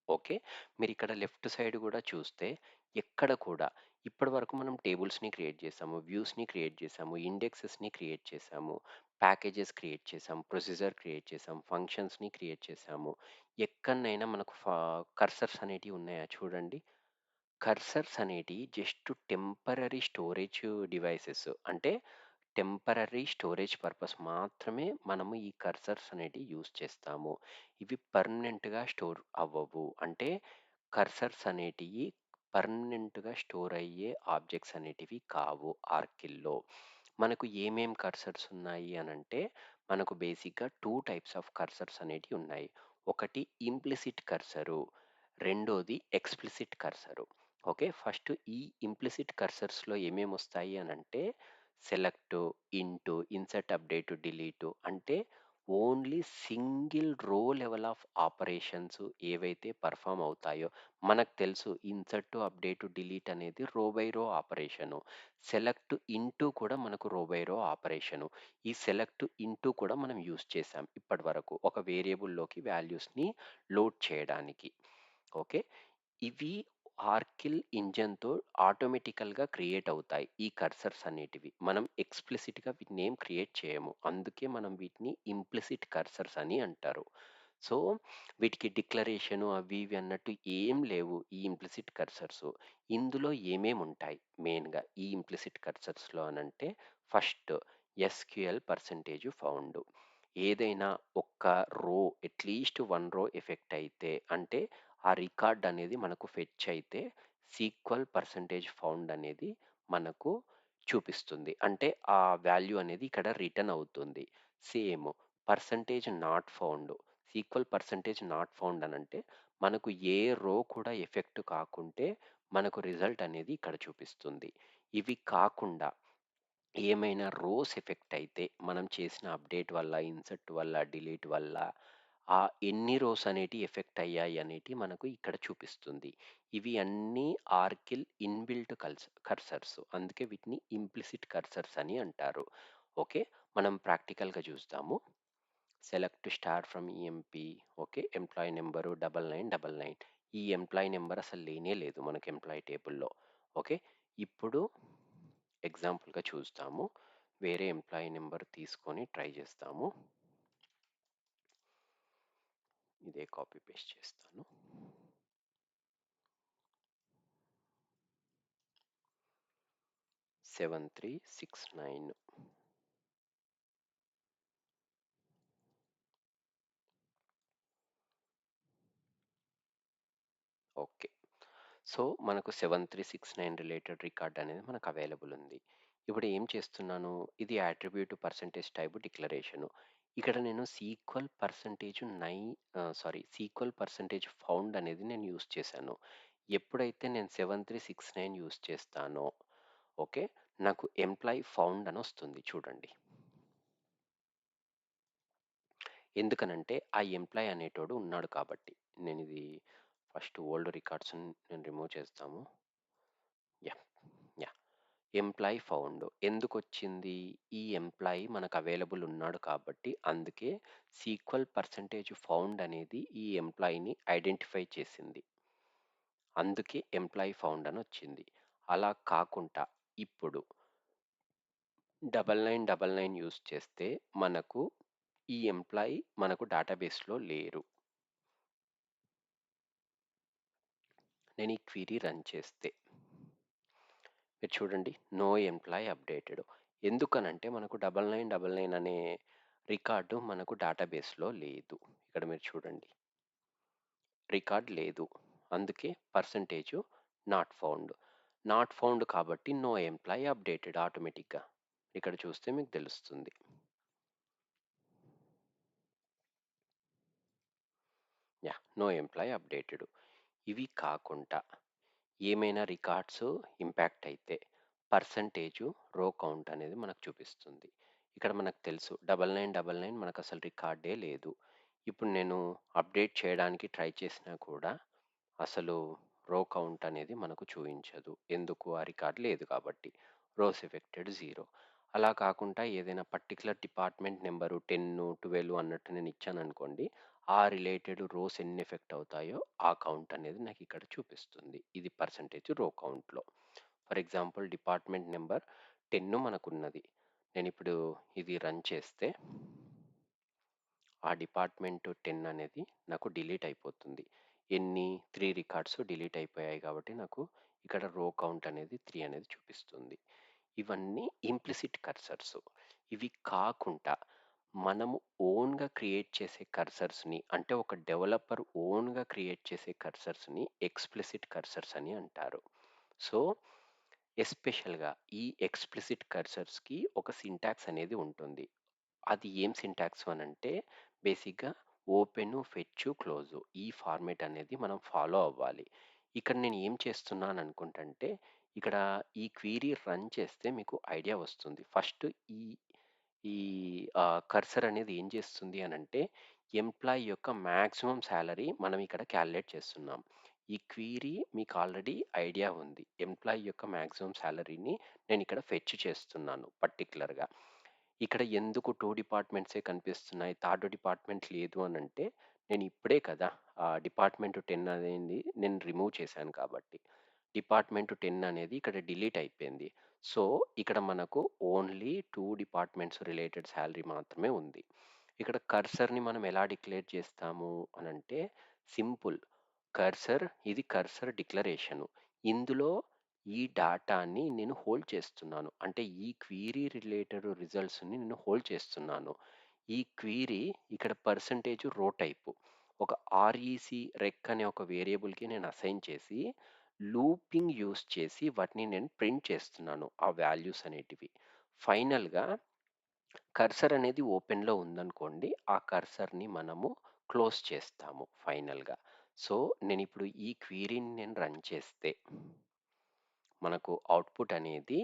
ఓకే. మీరిక్కడ లెఫ్ట్ సైడ్ గూడా చూస్తే ఎక్కడ కూడా ఇప్పటివరకు మనం టేబుల్స్‌ని క్రియేట్ చేసాము, వ్యూస్‌ని క్రియేట్ చేసాము, ఇండెక్సెస్‌ని క్రియేట్ చేసాము, ప్యాకేజెస్ క్రియేట్ చేసాం, ప్రొసీజర్ క్రియేట్ చేసాం, ఫంక్షన్స్‌ని క్రియేట్ చేసాము. ఎక్కడనైనా మనకు కర్సర్స్ అనేటివి ఉన్నాయా చూడండి. కర్సర్స్ అనేటివి జస్ట్ టెంపరరీ స్టోరేజ్ డివైసెస్. అంటే టెంపరరీ స్టోరేజ్ పర్పస్ మాత్రమే మనము ఈ కర్సర్స్ అనేటివి యూజ్ చేస్తాము. ఇవి పర్మనెంట్‌గా స్టోర్ అవ్వవు. అంటే కర్సర్స్ అనేటివి పర్మనెంట్‌గా స్టోర్ అయ్యే ఆబ్జెక్ట్స్ అనేటివి కావు ఆర్కిల్‌లో. మనకు ఏమేం కర్సర్స్ ఉన్నాయి అనంటే, మనకు బేసిక్‌గా 2 టైప్స్ ఆఫ్ కర్సర్స్ అనేటివి ఉన్నాయి. ఒకటి ఇంప్లిసిట్ కర్సరు. రెండోది ఎక్స్‌ప్లిసిట్ కర్సరు. ఓకే. ఫస్ట్ ఈ ఇంప్లిసిట్ కర్సర్స్‌లో ఏమేమొస్తాయి అనంటే, select, into, insert, update, delete అంటే only single row level of operations ఏవైతే పర్ఫార్మ్ అవుతాయో మనకు తెలుసు ఇన్సర్ట్, అప్డేట్, డిలీట్ అనేది రో by rho operation. Select into కూడా మనకు రో బై రో ఆపరేషను. ఈ సెలెక్ట్ ఇంటూ కూడా మనం యూజ్ చేసాం ఇప్పటివరకు ఒక వేరియబుల్‌లోకి వాల్యూస్‌ని లోడ్ చేయడానికి. ఓకే. ఇవి ఆర్కిల్ ఇంజిన్‌తో ఆటోమేటికల్‌గా క్రియేట్ అవుతాయి. ఈ కర్సర్స్ అనేటివి. మనం ఎక్స్‌ప్లిసిట్‌గా వీటినేం క్రియేట్ చేయము. అందుకే మనం వీటిని ఇంప్లిసిట్ కర్సర్స్ అని అంటారు. సో, వీటికి డిక్లరేషను అవి ఇవి అన్నట్టు ఏం లేవు ఈ ఇంప్లిసిట్ కర్సర్స్. ఇందులో ఏమేముంటాయి మెయిన్‌గా ఈ ఇంప్లిసిట్ కర్సర్స్‌లో అనంటే ఫస్ట్ ఎస్‌క్యూఎల్ పర్సెంటేజ్ ఫౌండ్. ఏదైనా ఒక్క రో అట్‌లీస్ట్ 1 రో ఎఫెక్ట్ అయితే అంటే ఆ రికార్డ్ అనేది మనకు ఫెచ్ అయితే సీక్వెల్ పర్సెంటేజ్ ఫౌండ్ అనేది మనకు చూపిస్తుంది. అంటే ఆ వాల్యూ అనేది ఇక్కడ రిటర్న్ అవుతుంది. Same percentage not found sequel percentage not found అనంటే మనకు ఏ రో కూడా ఎఫెక్ట్ కాకుంటే మనకు రిజల్ట్ అనేది ఇక్కడ చూపిస్తుంది. ఇవి కాకుండా ఏమైనా రోస్ ఎఫెక్ట్ అయితే మనం చేసిన అప్డేట్ వల్ల, ఇన్సర్ట్ వల్ల, డిలీట్ వల్ల ఎన్ని రోస్ అనేటివి ఎఫెక్ట్ అయ్యాయి అనేటివి మనకు ఇక్కడ చూపిస్తుంది. ఇవి అన్నీ ఆర్కిల్ ఇన్‌బిల్ట్ కర్సర్స్. అందుకే వీటిని ఇంప్లిసిట్ కర్సర్స్ అని అంటారు. ఓకే. మనం ప్రాక్టికల్‌గా చూద్దాము. Select star from EMP. Okay. Employee number 9999. ఈ ఎంప్లాయీ నంబర్ అసలు లేనే లేదు మనకు ఎంప్లాయీ టేబుల్‌లో. ఓకే. ఇప్పుడు ఎగ్జాంపుల్‌గా చూస్తాము. వేరే ఎంప్లాయీ నంబర్ తీసుకొని ట్రై చేస్తాము. ఇదే కాపీ పేస్ట్ చేస్తాను. Seven three six nine. Okay. So మనకు 7369 రిలేటెడ్ రికార్డ్ అనేది మనకు అవైలబుల్ ఉంది. ఇప్పుడు ఏం చేస్తున్నాను, ఇది యాట్రిబ్యూట్ పర్సెంటేజ్ టైప్ డిక్లరేషను. ఇక్కడ నేను సీక్వెల్ పర్సెంటేజ్ ఫౌండ్ అనేది నేను యూస్ చేశాను. ఎప్పుడైతే నేను 7369 యూస్ చేస్తానో ఓకే, నాకు ఎంప్లాయీ ఫౌండ్ అని వస్తుంది చూడండి. ఎందుకనంటే ఆ ఎంప్లాయీ అనేటోడు ఉన్నాడు కాబట్టి. నేను ఇది ఫస్ట్ ఓల్డ్ రికార్డ్స్ నేను రిమూవ్ చేస్తాము. యా యా ఎంప్లాయీ ఫౌండ్ ఎందుకొచ్చింది? ఈ ఎంప్లాయీ మనకు అవైలబుల్ ఉన్నాడు కాబట్టి అందుకే సీక్వెల్ పర్సెంటేజ్ ఫౌండ్ అనేది ఈ ఎంప్లాయీని ఐడెంటిఫై చేసింది. అందుకే ఎంప్లాయీ ఫౌండ్ అని వచ్చింది. అలా కాకుండా ఇప్పుడు 9999 యూస్ చేస్తే మనకు ఈ ఎంప్లాయీ మనకు డేటాబేస్‌లో లేరు. నేను ఈ క్వెరీ రన్ చేస్తే మీరు చూడండి నో ఎంప్లాయీ అప్డేటెడ్. ఎందుకనంటే మనకు 9999 అనే రికార్డు మనకు డేటాబేస్‌లో లేదు. ఇక్కడ మీరు చూడండి. రికార్డ్ లేదు. అందుకే percentage not found. Not found కాబట్టి నో ఎంప్లాయీ అప్డేటెడ్ ఆటోమేటిక్‌గా. ఇక్కడ చూస్తే మీకు తెలుస్తుంది. No employee updated. ఇవి కాకుండా ఏమైనా రికార్డ్స్ ఇంపాక్ట్ అయితే పర్సంటేజు రో కౌంట్ అనేది మనకు చూపిస్తుంది. ఇక్కడ మనకు తెలుసు 9999 మనకు అసలు రికార్డే లేదు. ఇప్పుడు నేను అప్డేట్ చేయడానికి ట్రై చేసినా కూడా అసలు రో కౌంట్ అనేది మనకు చూయించదు. ఎందుకు? ఆ రికార్డ్ లేదు కాబట్టి. Rows affected 0. అలా కాకుండా ఏదైనా పర్టిక్యులర్ డిపార్ట్మెంట్ నెంబరు 10, 12 అన్నట్టు నేను ఇచ్చాననుకోండి. ఆ రిలేటెడ్ రోస్ ఎన్ని ఎఫెక్ట్ అవుతాయో ఆ కౌంట్ అనేది నాకు ఇక్కడ చూపిస్తుంది. ఇది పర్సెంటేజ్ రో కౌంట్‌లో. ఫర్ ఎగ్జాంపుల్ డిపార్ట్మెంట్ నెంబర్ 10 మనకున్నది. నేనిప్పుడు ఇది రన్ చేస్తే ఆ డిపార్ట్మెంట్ 10 అనేది నాకు డిలీట్ అయిపోతుంది. ఎన్ని? 3 రికార్డ్స్ డిలీట్ అయిపోయాయి కాబట్టి నాకు ఇక్కడ రో కౌంట్ అనేది 3 అనేది చూపిస్తుంది. ఇవన్నీ ఇంప్లిసిట్ కర్సర్స్. ఇవి కాకుండా మనము ఓన్‌గా క్రియేట్ చేసే కర్సర్స్‌ని అంటే ఒక డెవలపర్ ఓన్‌గా క్రియేట్ చేసే కర్సర్స్‌ని ఎక్స్‌ప్లిసిట్ కర్సర్స్ అని అంటారు. సో, ఎస్పెషల్‌గా ఈ ఎక్స్‌ప్లిసిట్ కర్సర్స్‌కి ఒక సింటాక్స్ అనేది ఉంటుంది. అది ఏం సింటాక్స్ అనంటే బేసిక్‌గా ఓపెను, ఫెచ్చు, క్లోజు ఈ ఫార్మాట్ అనేది మనం ఫాలో అవ్వాలి. ఇక్కడ నేను ఏం చేస్తున్నాననుకుంటంటే, ఇక్కడ ఈ క్వెరీ రన్ చేస్తే మీకు ఐడియా వస్తుంది. ఫస్ట్ ఈ ఈ కర్సర్ అనేది ఏం చేస్తుంది అనంటే, ఎంప్లాయీ యొక్క మాక్సిమం సాలరీ మనం ఇక్కడ కాలిక్యులేట్ చేస్తున్నాం. ఈ క్వెరీ మీకు ఆల్రెడీ ఐడియా ఉంది. ఎంప్లాయీ యొక్క మాక్సిమం సాలరీని నేనిక్కడ ఫెచ్ చేస్తున్నాను పర్టిక్యులర్‌గా. ఇక్కడ ఎందుకు 2 డిపార్ట్మెంట్సే కనిపిస్తున్నాయి. థర్డ్ డిపార్ట్మెంట్ లేదు అనంటే, నేను ఇప్పుడే కదా డిపార్ట్మెంట్ 10 అనేది నేను రిమూవ్ చేశాను కాబట్టి. డిపార్ట్మెంట్ 10 అనేది ఇక్కడ డిలీట్ అయిపోయింది. సో, ఇక్కడ మనకు ఓన్లీ 2 డిపార్ట్మెంట్స్ రిలేటెడ్ సాలరీ మాత్రమే ఉంది. ఇక్కడ కర్సర్‌ని మనం ఎలా డిక్లేర్ చేస్తాము అనంటే సింపుల్. ఇది కర్సర్ డిక్లరేషను. ఇందులో ఈ డాటాని నేను హోల్డ్ చేస్తున్నాను. అంటే ఈ క్వెరీ రిలేటెడ్ రిజల్ట్స్‌ని నేను హోల్డ్ చేస్తున్నాను. ఈ క్వెరీ ఇక్కడ పర్సెంటేజ్ రో టైపు. ఒక రెక్ అనే ఒక వేరియబుల్‌కి నేను అసైన్ చేసి, లూపింగ్ యూజ్ చేసి వాటిని నేను ప్రింట్ చేస్తున్నాను. ఆ వాల్యూస్ అనేటివి. ఫైనల్‌గా కర్సర్ అనేది ఓపెన్‌లో ఉందనుకోండి. ఆ కర్సర్‌ని మనము క్లోజ్ చేస్తాము ఫైనల్‌గా. సో, నేనిప్పుడు ఈ క్వెరీని నేను రన్ చేస్తే మనకు అవుట్‌పుట్ అనేది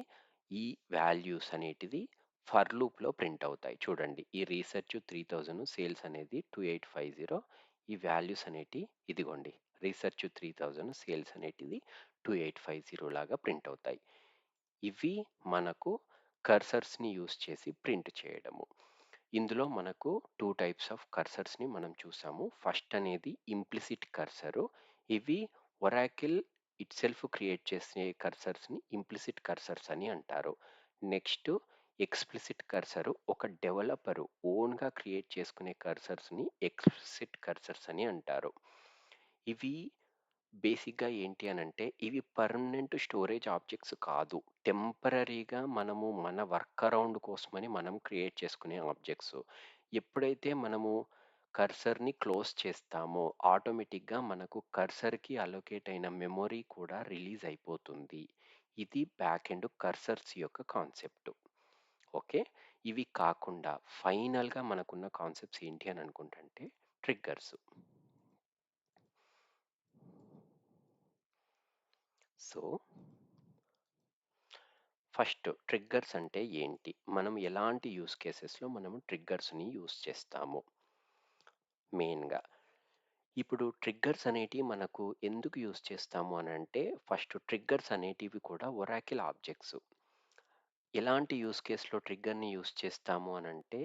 ఈ వాల్యూస్ అనేటిది ఫర్ లూప్‌లో ప్రింట్ అవుతాయి. చూడండి. ఈ రీసెర్చ్ 3000 సేల్స్ అనేది 2850 ఈ వాల్యూస్ అనేటియి ఇదిగోండి. రీసెర్చ్ 3000 సేల్స్ అనేటిది 2850 లాగా ప్రింట్ అవుతాయి. ఇవి మనకు కర్సర్స్‌ని యూజ్ చేసి ప్రింట్ చేయడము. ఇందులో మనకు 2 టైప్స్ ఆఫ్ కర్సర్స్‌ని మనం చూసాము. ఫస్ట్ అనేది ఇంప్లిసిట్ కర్సరు. ఇవి ఒరాకిల్ ఇట్‌సెల్ఫ్ క్రియేట్ చేసే కర్సర్స్‌ని ఇంప్లిసిట్ కర్సర్స్ అని అంటారు. నెక్స్ట్ ఎక్స్‌ప్లిసిట్ కర్సరు ఒక డెవలపరు ఓన్‌గా క్రియేట్ చేసుకునే కర్సర్స్‌ని ఎక్స్‌ప్లిసిట్ కర్సర్స్ అని అంటారు. ఇవి బేసిక్‌గా ఏంటి అనంటే, ఇవి పర్మనెంట్ స్టోరేజ్ ఆబ్జెక్ట్స్ కాదు. టెంపరరీగా మనము మన వర్క్ అరౌండ్ కోసమని మనం క్రియేట్ చేసుకునే ఆబ్జెక్ట్స్. ఎప్పుడైతే మనము కర్సర్‌ని క్లోజ్ చేస్తామో, ఆటోమేటిక్‌గా మనకు కర్సర్‌కి అలొకేట్ అయిన మెమరీ కూడా రిలీజ్ అయిపోతుంది. ఇది బ్యాక్ ఎండ్ కర్సర్స్ యొక్క కాన్సెప్ట్. ఓకే. ఇవి కాకుండా ఫైనల్‌గా మనకున్న కాన్సెప్ట్స్ ఏంటి అని అనుకుంటంటే ట్రిగ్గర్స్. సో ఫస్ట్ ట్రిగ్గర్స్ అంటే ఏంటి? మనం ఎలాంటి యూజ్ కేసెస్‌లో మనము ట్రిగ్గర్స్‌ని యూజ్ చేస్తాము మెయిన్‌గా. ఇప్పుడు ట్రిగ్గర్స్ అనేటివి మనకు ఎందుకు యూజ్ చేస్తాము అనంటే, ఫస్ట్ ట్రిగ్గర్స్ అనేటివి కూడా ఒరాకిల్ ఆబ్జెక్ట్స్. ఎలాంటి యూజ్ కేస్‌లో ట్రిగ్గర్‌ని యూజ్ చేస్తాము అనంటే,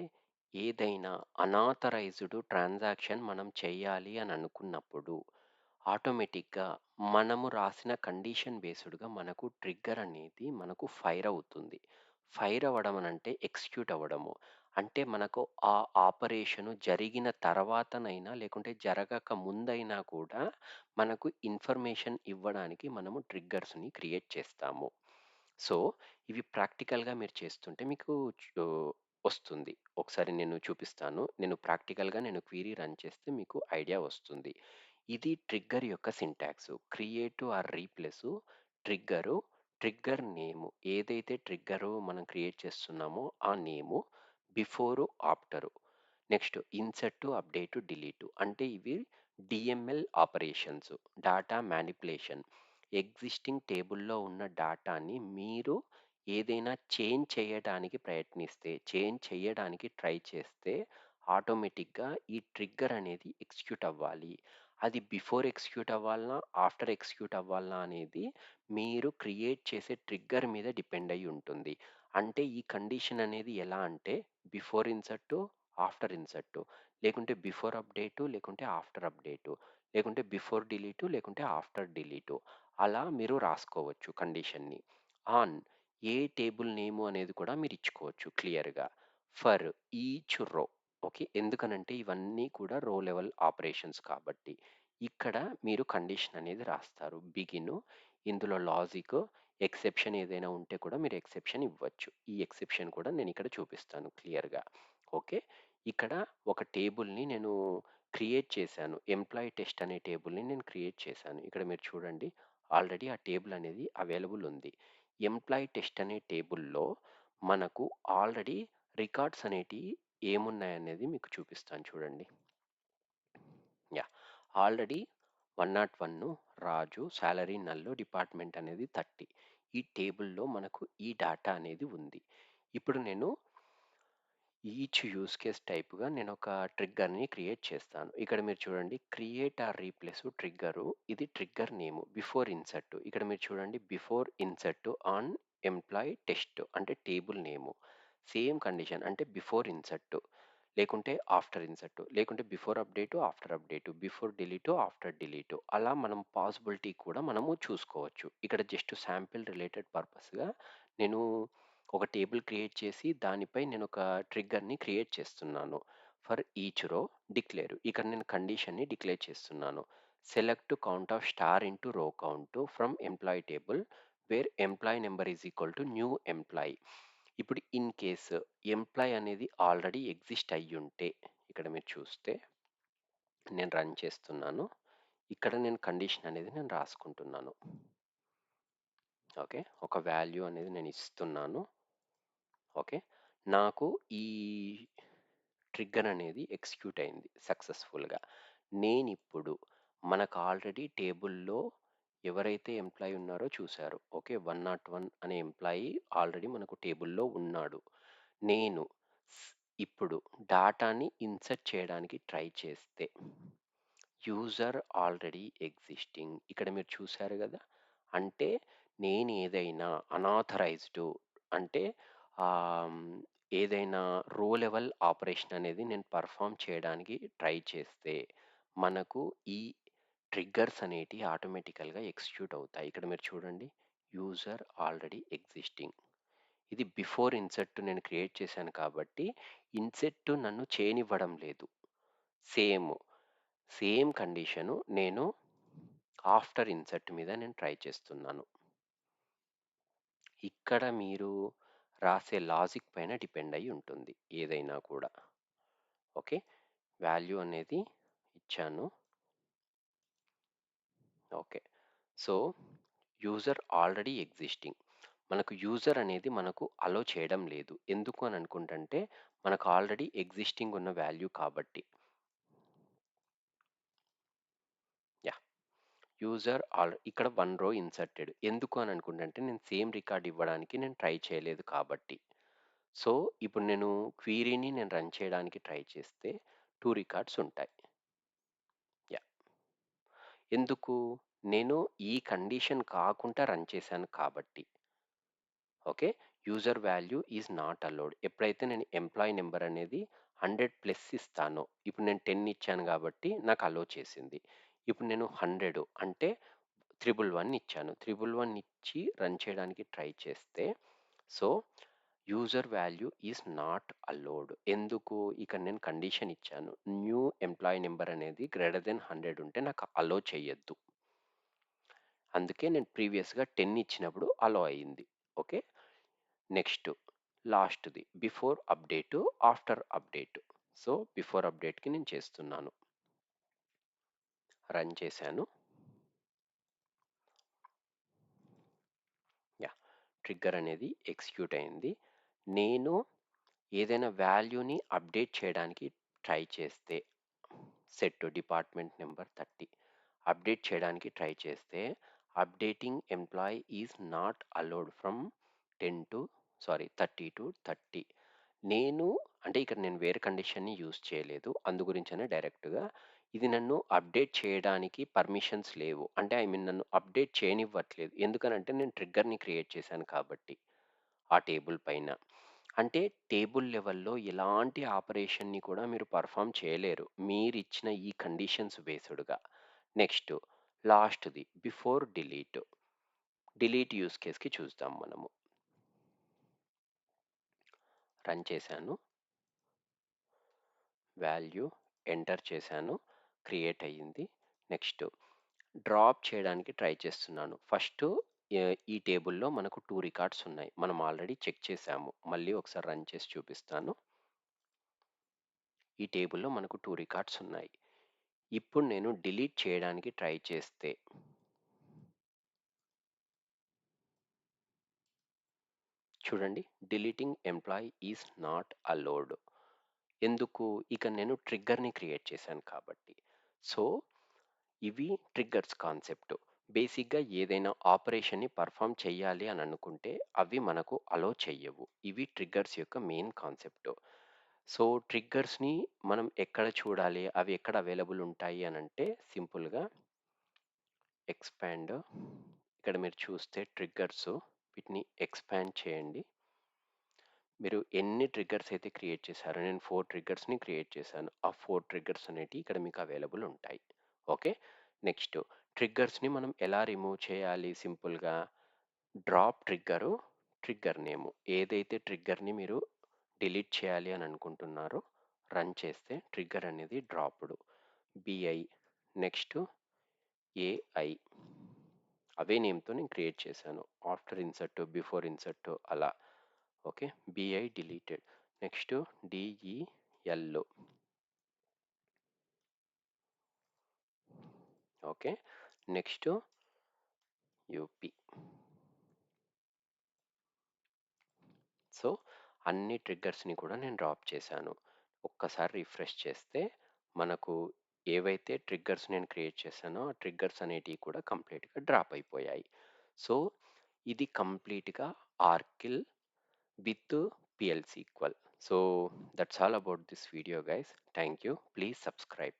ఏదైనా అనాథరైజ్డ్ ట్రాన్సాక్షన్ మనం చేయాలి అని అనుకున్నప్పుడు, ఆటోమేటిక్‌గా మనము రాసిన కండిషన్ బేస్డ్‌గా మనకు ట్రిగ్గర్ అనేది మనకు ఫైర్ అవుతుంది. ఫైర్ అవ్వడం అనంటే ఎగ్జిక్యూట్ అవ్వడము. అంటే మనకు ఆ ఆపరేషను జరిగిన తర్వాతనైనా, లేకుంటే జరగక ముందైనా కూడా మనకు ఇన్ఫర్మేషన్ ఇవ్వడానికి మనము ట్రిగ్గర్స్‌ని క్రియేట్ చేస్తాము. సో, ఇవి ప్రాక్టికల్‌గా మీరు చేస్తుంటే మీకు చు వస్తుంది. ఒకసారి నేను చూపిస్తాను. నేను క్వెరీ రన్ చేస్తే మీకు ఐడియా వస్తుంది. ఇది ట్రిగ్గర్ యొక్క syntax. Create or replace trigger, trigger name. ఏదైతే ట్రిగ్గరు మనం క్రియేట్ చేస్తున్నామో ఆ name, before, after. Next insert, update, delete. అంటే ఇవి DML operations. Data manipulation. Existing టేబుల్‌లో ఉన్న డాటాని మీరు ఏదైనా చేంజ్ చేయడానికి ప్రయత్నిస్తే, చేంజ్ చేయడానికి ట్రై చేస్తే ఆటోమేటిక్‌గా ఈ ట్రిగ్గర్ అనేది ఎగ్జిక్యూట్ అవ్వాలి. అది బిఫోర్ ఎగ్జిక్యూట్ అవ్వాలనా? ఆఫ్టర్ ఎగ్జిక్యూట్ అవ్వాలనా? అనేది మీరు క్రియేట్ చేసే ట్రిగ్గర్ మీద డిపెండ్ అయ్యి ఉంటుంది. అంటే ఈ కండిషన్ అనేది ఎలా అంటే బిఫోర్ ఇన్సర్ట్, ఆఫ్టర్ ఇన్సర్ట్, లేకుంటే బిఫోర్ అప్డేట్, లేకుంటే ఆఫ్టర్ అప్డేట్, లేకుంటే బిఫోర్ డిలీట్, లేకుంటే ఆఫ్టర్ డిలీట్. అలా మీరు రాసుకోవచ్చు కండిషన్‌ని. ఆన్ ఏ టేబుల్ నేము అనేది కూడా మీరు ఇచ్చుకోవచ్చు క్లియర్‌గా. ఫర్ ఈచ్ రో. ఓకే. ఎందుకనంటే ఇవన్నీ కూడా రో లెవెల్ ఆపరేషన్స్ కాబట్టి. ఇక్కడ మీరు కండిషన్ అనేది రాస్తారు. బిగిన్, ఇందులో లాజిక్, ఎక్సెప్షన్ ఏదైనా ఉంటే కూడా మీరు ఎక్సెప్షన్ ఇవ్వచ్చు. ఈ ఎక్సెప్షన్ కూడా నేను ఇక్కడ చూపిస్తాను క్లియర్‌గా. ఓకే. ఇక్కడ ఒక టేబుల్‌ని నేను క్రియేట్ చేశాను. ఎంప్లాయీ టెస్ట్ అనే టేబుల్‌ని నేను క్రియేట్ చేశాను. ఇక్కడ మీరు చూడండి. ఆల్రెడీ ఆ టేబుల్ అనేది అవైలబుల్ ఉంది. ఎంప్లాయీ టెస్ట్ అనే టేబుల్‌లో మనకు ఆల్రెడీ రికార్డ్స్ అనేటియి ఏమున్నాయనేది మీకు చూపిస్తాను చూడండి. యాహ్! ఆల్రెడీ 101 రాజు, సాలరీ నల్లు, డిపార్ట్మెంట్ అనేది 30. ఈ టేబుల్‌లో మనకు ఈ డాటా అనేది ఉంది. ఇప్పుడు నేను ఈచ్ యూజ్ కేస్ టైప్‌గా నేనొక ట్రిగ్గర్‌ని క్రియేట్ చేస్తాను. ఇక్కడ మీరు చూడండి క్రియేట్ ఆర్ రీప్లేస్ ట్రిగ్గరు. ఇది ట్రిగ్గర్ నేము. Before insert. ఇక్కడ మీరు చూడండి before insert on employee test అంటే టేబుల్ నేము. సేమ్ కండిషన్ అంటే బిఫోర్ ఇన్సర్ట్, లేకుంటే ఆఫ్టర్ ఇన్సర్ట్, లేకుంటే before update, after update, before delete, after delete. అలా మనం పాసిబిలిటీ కూడా మనము చూసుకోవచ్చు. ఇక్కడ జస్ట్ శాంపిల్ రిలేటెడ్ పర్పస్‌గా నేను ఒక టేబుల్ క్రియేట్ చేసి దానిపై నేను ఒక ట్రిగ్గర్‌ని క్రియేట్ చేస్తున్నాను. For each row declare. ఇక్కడ నేను కండిషన్‌ని డిక్లేర్ చేస్తున్నాను. Select count of star into row count from employee table where employee number is equal to new employee. ఇప్పుడు ఇన్ కేస్ ఎంప్లాయీ అనేది ఆల్రెడీ ఎగ్జిస్ట్ అయ్యుంటే ఇక్కడ మీరు చూస్తే నేను రన్ చేస్తున్నాను. ఇక్కడ నేను కండిషన్ అనేది నేను రాసుకుంటున్నాను. ఓకే. ఒక వాల్యూ అనేది నేను ఇస్తున్నాను. ఓకే. నాకు ఈ ట్రిగ్గర్ అనేది ఎగ్జిక్యూట్ అయింది సక్సెస్ఫుల్గా. నేనిప్పుడు మనకు ఆల్రెడీ టేబుల్లో ఎవరైతే ఎంప్లాయీ ఉన్నారో చూశారు. ఓకే. 101 అనే ఎంప్లాయీ ఆల్రెడీ మనకు టేబుల్లో ఉన్నాడు. నేను స్ ఇప్పుడు డాటాని ఇన్సర్ట్ చేయడానికి ట్రై చేస్తే యూజర్ ఆల్రెడీ ఎగ్జిస్టింగ్ ఇక్కడ మీరు చూశారు గదా! అంటే నేనేదైనా అనాథరైజ్డ్ అంటే ఆహ్, హ్మ్, ఏదైనా రో లెవెల్ ఆపరేషన్ అనేది నేను పెర్ఫార్మ్ చేయడానికి ట్రై చేస్తే, మనకు ఈ ట్రిగ్గర్స్ అనేటియి ఆటోమేటికల్‌గా ఎగ్జిక్యూట్ అవుతాయి. ఇక్కడ మీరు చూడండి. User already existing. ఇది బిఫోర్ ఇన్సర్ట్ నేను క్రియేట్ చేశాను కాబట్టి, ఇన్సెట్ నన్ను చేయనివ్వడం లేదు. సేమ్, సేమ్ కండిషను నేను ఆఫ్టర్ ఇన్సర్ట్ మీద నేను ట్రై చేస్తున్నాను. ఇక్కడ మీరు రాసే లాజిక్ పైన డిపెండ్ అయ్యి ఉంటుంది ఏదైనా కూడా. ఓకే. వాల్యూ అనేది ఇచ్చాను. Okay. So, user already existing. మనకు యూజర్ అనేది మనకు అలో చేయడం లేదు. ఎందుకు అని అనుకుంటంటే, మనకు ఆల్రెడీ ఎగ్జిస్టింగ్ ఉన్న వాల్యూ కాబట్టి. యాహ్! ఇక్కడ 1 రో ఇన్సర్టెడ్. ఎందుకు అని అనుకుంటంటే, నేను సేమ్ రికార్డ్ ఇవ్వడానికి నేను ట్రై చేయలేదు కాబట్టి. సో, ఇప్పుడు క్వెరీని నేను రన్ చేయడానికి ట్రై చేస్తే 2 రికార్డ్స్ ఉంటాయి. యాహ్! ఎందుకు? నేను ఈ కండిషన్ కాకుండా రన్ చేశాను కాబట్టి. Okay. User value is not allowed. ఎప్పుడైతే నేను ఎంప్లాయీ నంబర్ అనేది 100 ప్లస్ ఇస్తానో, ఇప్పుడు నేను 10 ఇచ్చాను కాబట్టి నాకు అలో చేసింది. ఇప్పుడు నేను 100 అంటే 111 ఇచ్చాను. 111 ఇచ్చి రన్ చేయడానికి ట్రై చేస్తే, so, user value is not allowed. ఎందుకు? ఇక్కడ నేను కండిషన్ ఇచ్చాను. న్యూ ఎంప్లాయీ నంబర్ అనేది గ్రేటర్ దెన్ 100 ఉంటే నాకు అలో చేయొద్దు. అందుకే నేను ప్రీవియస్‌గా 10 ఇచ్చినప్పుడు అలో అయింది. ఓకే. నెక్స్ట్ లాస్ట్‌ది before update, after update. So, before అప్డేట్‌కి నేను చేస్తున్నాను. రన్ చేశాను. యాహ్! ట్రిగ్గర్ అనేది ఎగ్జిక్యూట్ అయింది. నేను ఏదైనా వాల్యూని అప్డేట్ చేయడానికి ట్రై చేస్తే, సెట్ డిపార్ట్మెంట్ నంబర్ 30 అప్డేట్ చేయడానికి ట్రై చేస్తే, updating employee is not allowed from 10 to 30 to 30. నేను అంటే ఇక్కడ నేను వేరే కండిషన్‌ని యూజ్ చేయలేదు. అందు గురించనే డైరెక్ట్‌గా ఇది నన్ను అప్డేట్ చేయడానికి పర్మిషన్స్ లేవు. అంటే ఐ మీన్ నన్ను అప్డేట్ చేయనివ్వట్లేదు. ఎందుకనంటే నేను ట్రిగ్గర్‌ని క్రియేట్ చేశాను కాబట్టి ఆ టేబుల్ పైన. అంటే టేబుల్ లెవెల్‌లో ఎలాంటి ఆపరేషన్‌ని కూడా మీరు పెర్ఫార్మ్ చేయలేరు. మీరిచ్చిన ఈ కండిషన్స్ బేస్డ్‌గా. నెక్స్ట్ లాస్ట్‌ది బిఫోర్ డిలీట్. డిలీట్ యూజ్ కేస్‌కి చూద్దాం మనము. రన్ చేశాను. వాల్యూ ఎంటర్ చేశాను. క్రియేట్ అయ్యింది. నెక్స్ట్ డ్రాప్ చేయడానికి ట్రై చేస్తున్నాను. ఫస్టు ఈ టేబుల్‌లో మనకు 2 రికార్డ్స్ ఉన్నాయి. మనం ఆల్రెడీ చెక్ చేసాము. మళ్ళీ ఒకసారి రన్ చేసి చూపిస్తాను. ఈ టేబుల్‌లో మనకు 2 రికార్డ్స్ ఉన్నాయి. ఇప్పుడు నేను డిలీట్ చేయడానికి ట్రై చేస్తే చూడండి. Deleting employee is not allowed. ఎందుకు? ఇక నేను ట్రిగ్గర్‌ని క్రియేట్ చేశాను కాబట్టి. సో, ఇవి ట్రిగ్గర్స్ కాన్సెప్ట్. బేసిక్‌గా ఏదైనా ఆపరేషన్‌ని పెర్ఫార్మ్ చేయాలి అని అనుకుంటే అవి మనకు అలో చెయ్యవు. ఇవి ట్రిగ్గర్స్ యొక్క మెయిన్ కాన్సెప్ట్. సో, ట్రిగ్గర్స్‌ని మనం ఎక్కడ చూడాలి? అవి ఎక్కడ అవైలబుల్ ఉంటాయి అనంటే సింపుల్‌గా ఎక్స్‌పాండ్ ఇక్కడ మీరు చూస్తే ట్రిగ్గర్స్ వీటిని ఎక్స్‌పాండ్ చేయండి. మీరు ఎన్ని ట్రిగ్గర్స్ అయితే క్రియేట్ చేశారో నేను 4 ట్రిగ్గర్స్‌ని క్రియేట్ చేశాను. ఆ 4 ట్రిగ్గర్స్ అనేటివి ఇక్కడ మీకు అవైలబుల్ ఉంటాయి. ఓకే. నెక్స్ట్ ట్రిగ్గర్స్‌ని మనం ఎలా రిమూవ్ చేయాలి సింపుల్‌గా డ్రాప్ ట్రిగ్గరు, ట్రిగ్గర్ నేము. ఏదైతే ట్రిగ్గర్‌ని మీరు డిలీట్ చేయాలి అని అనుకుంటున్నారో రన్ చేస్తే ట్రిగ్గర్ అనేది డ్రాప్‌డ్. బిఐ నెక్స్ట్ ఏఐ అవే నేమ్‌తో నేను క్రియేట్ చేశాను. ఆఫ్టర్ ఇన్సర్ట్, బిఫోర్ ఇన్సర్ట్ అలా. Okay. BI deleted. Next DEL. Okay. Next UP. So, అన్ని ట్రిగ్గర్స్‌ని కూడా నేను డ్రాప్ చేశాను. ఒక్కసారి రిఫ్రెష్ చేస్తే మనకు ఏవైతే ట్రిగ్గర్స్ నేను క్రియేట్ చేశానో ఆ ట్రిగ్గర్స్ అనేటివి కూడా కంప్లీట్గా డ్రాప్ అయిపోయాయి. సో ఇది కంప్లీట్గా ఆర్కిల్ with PLC equal. So that's all about this video, guys. Thank you. Please subscribe.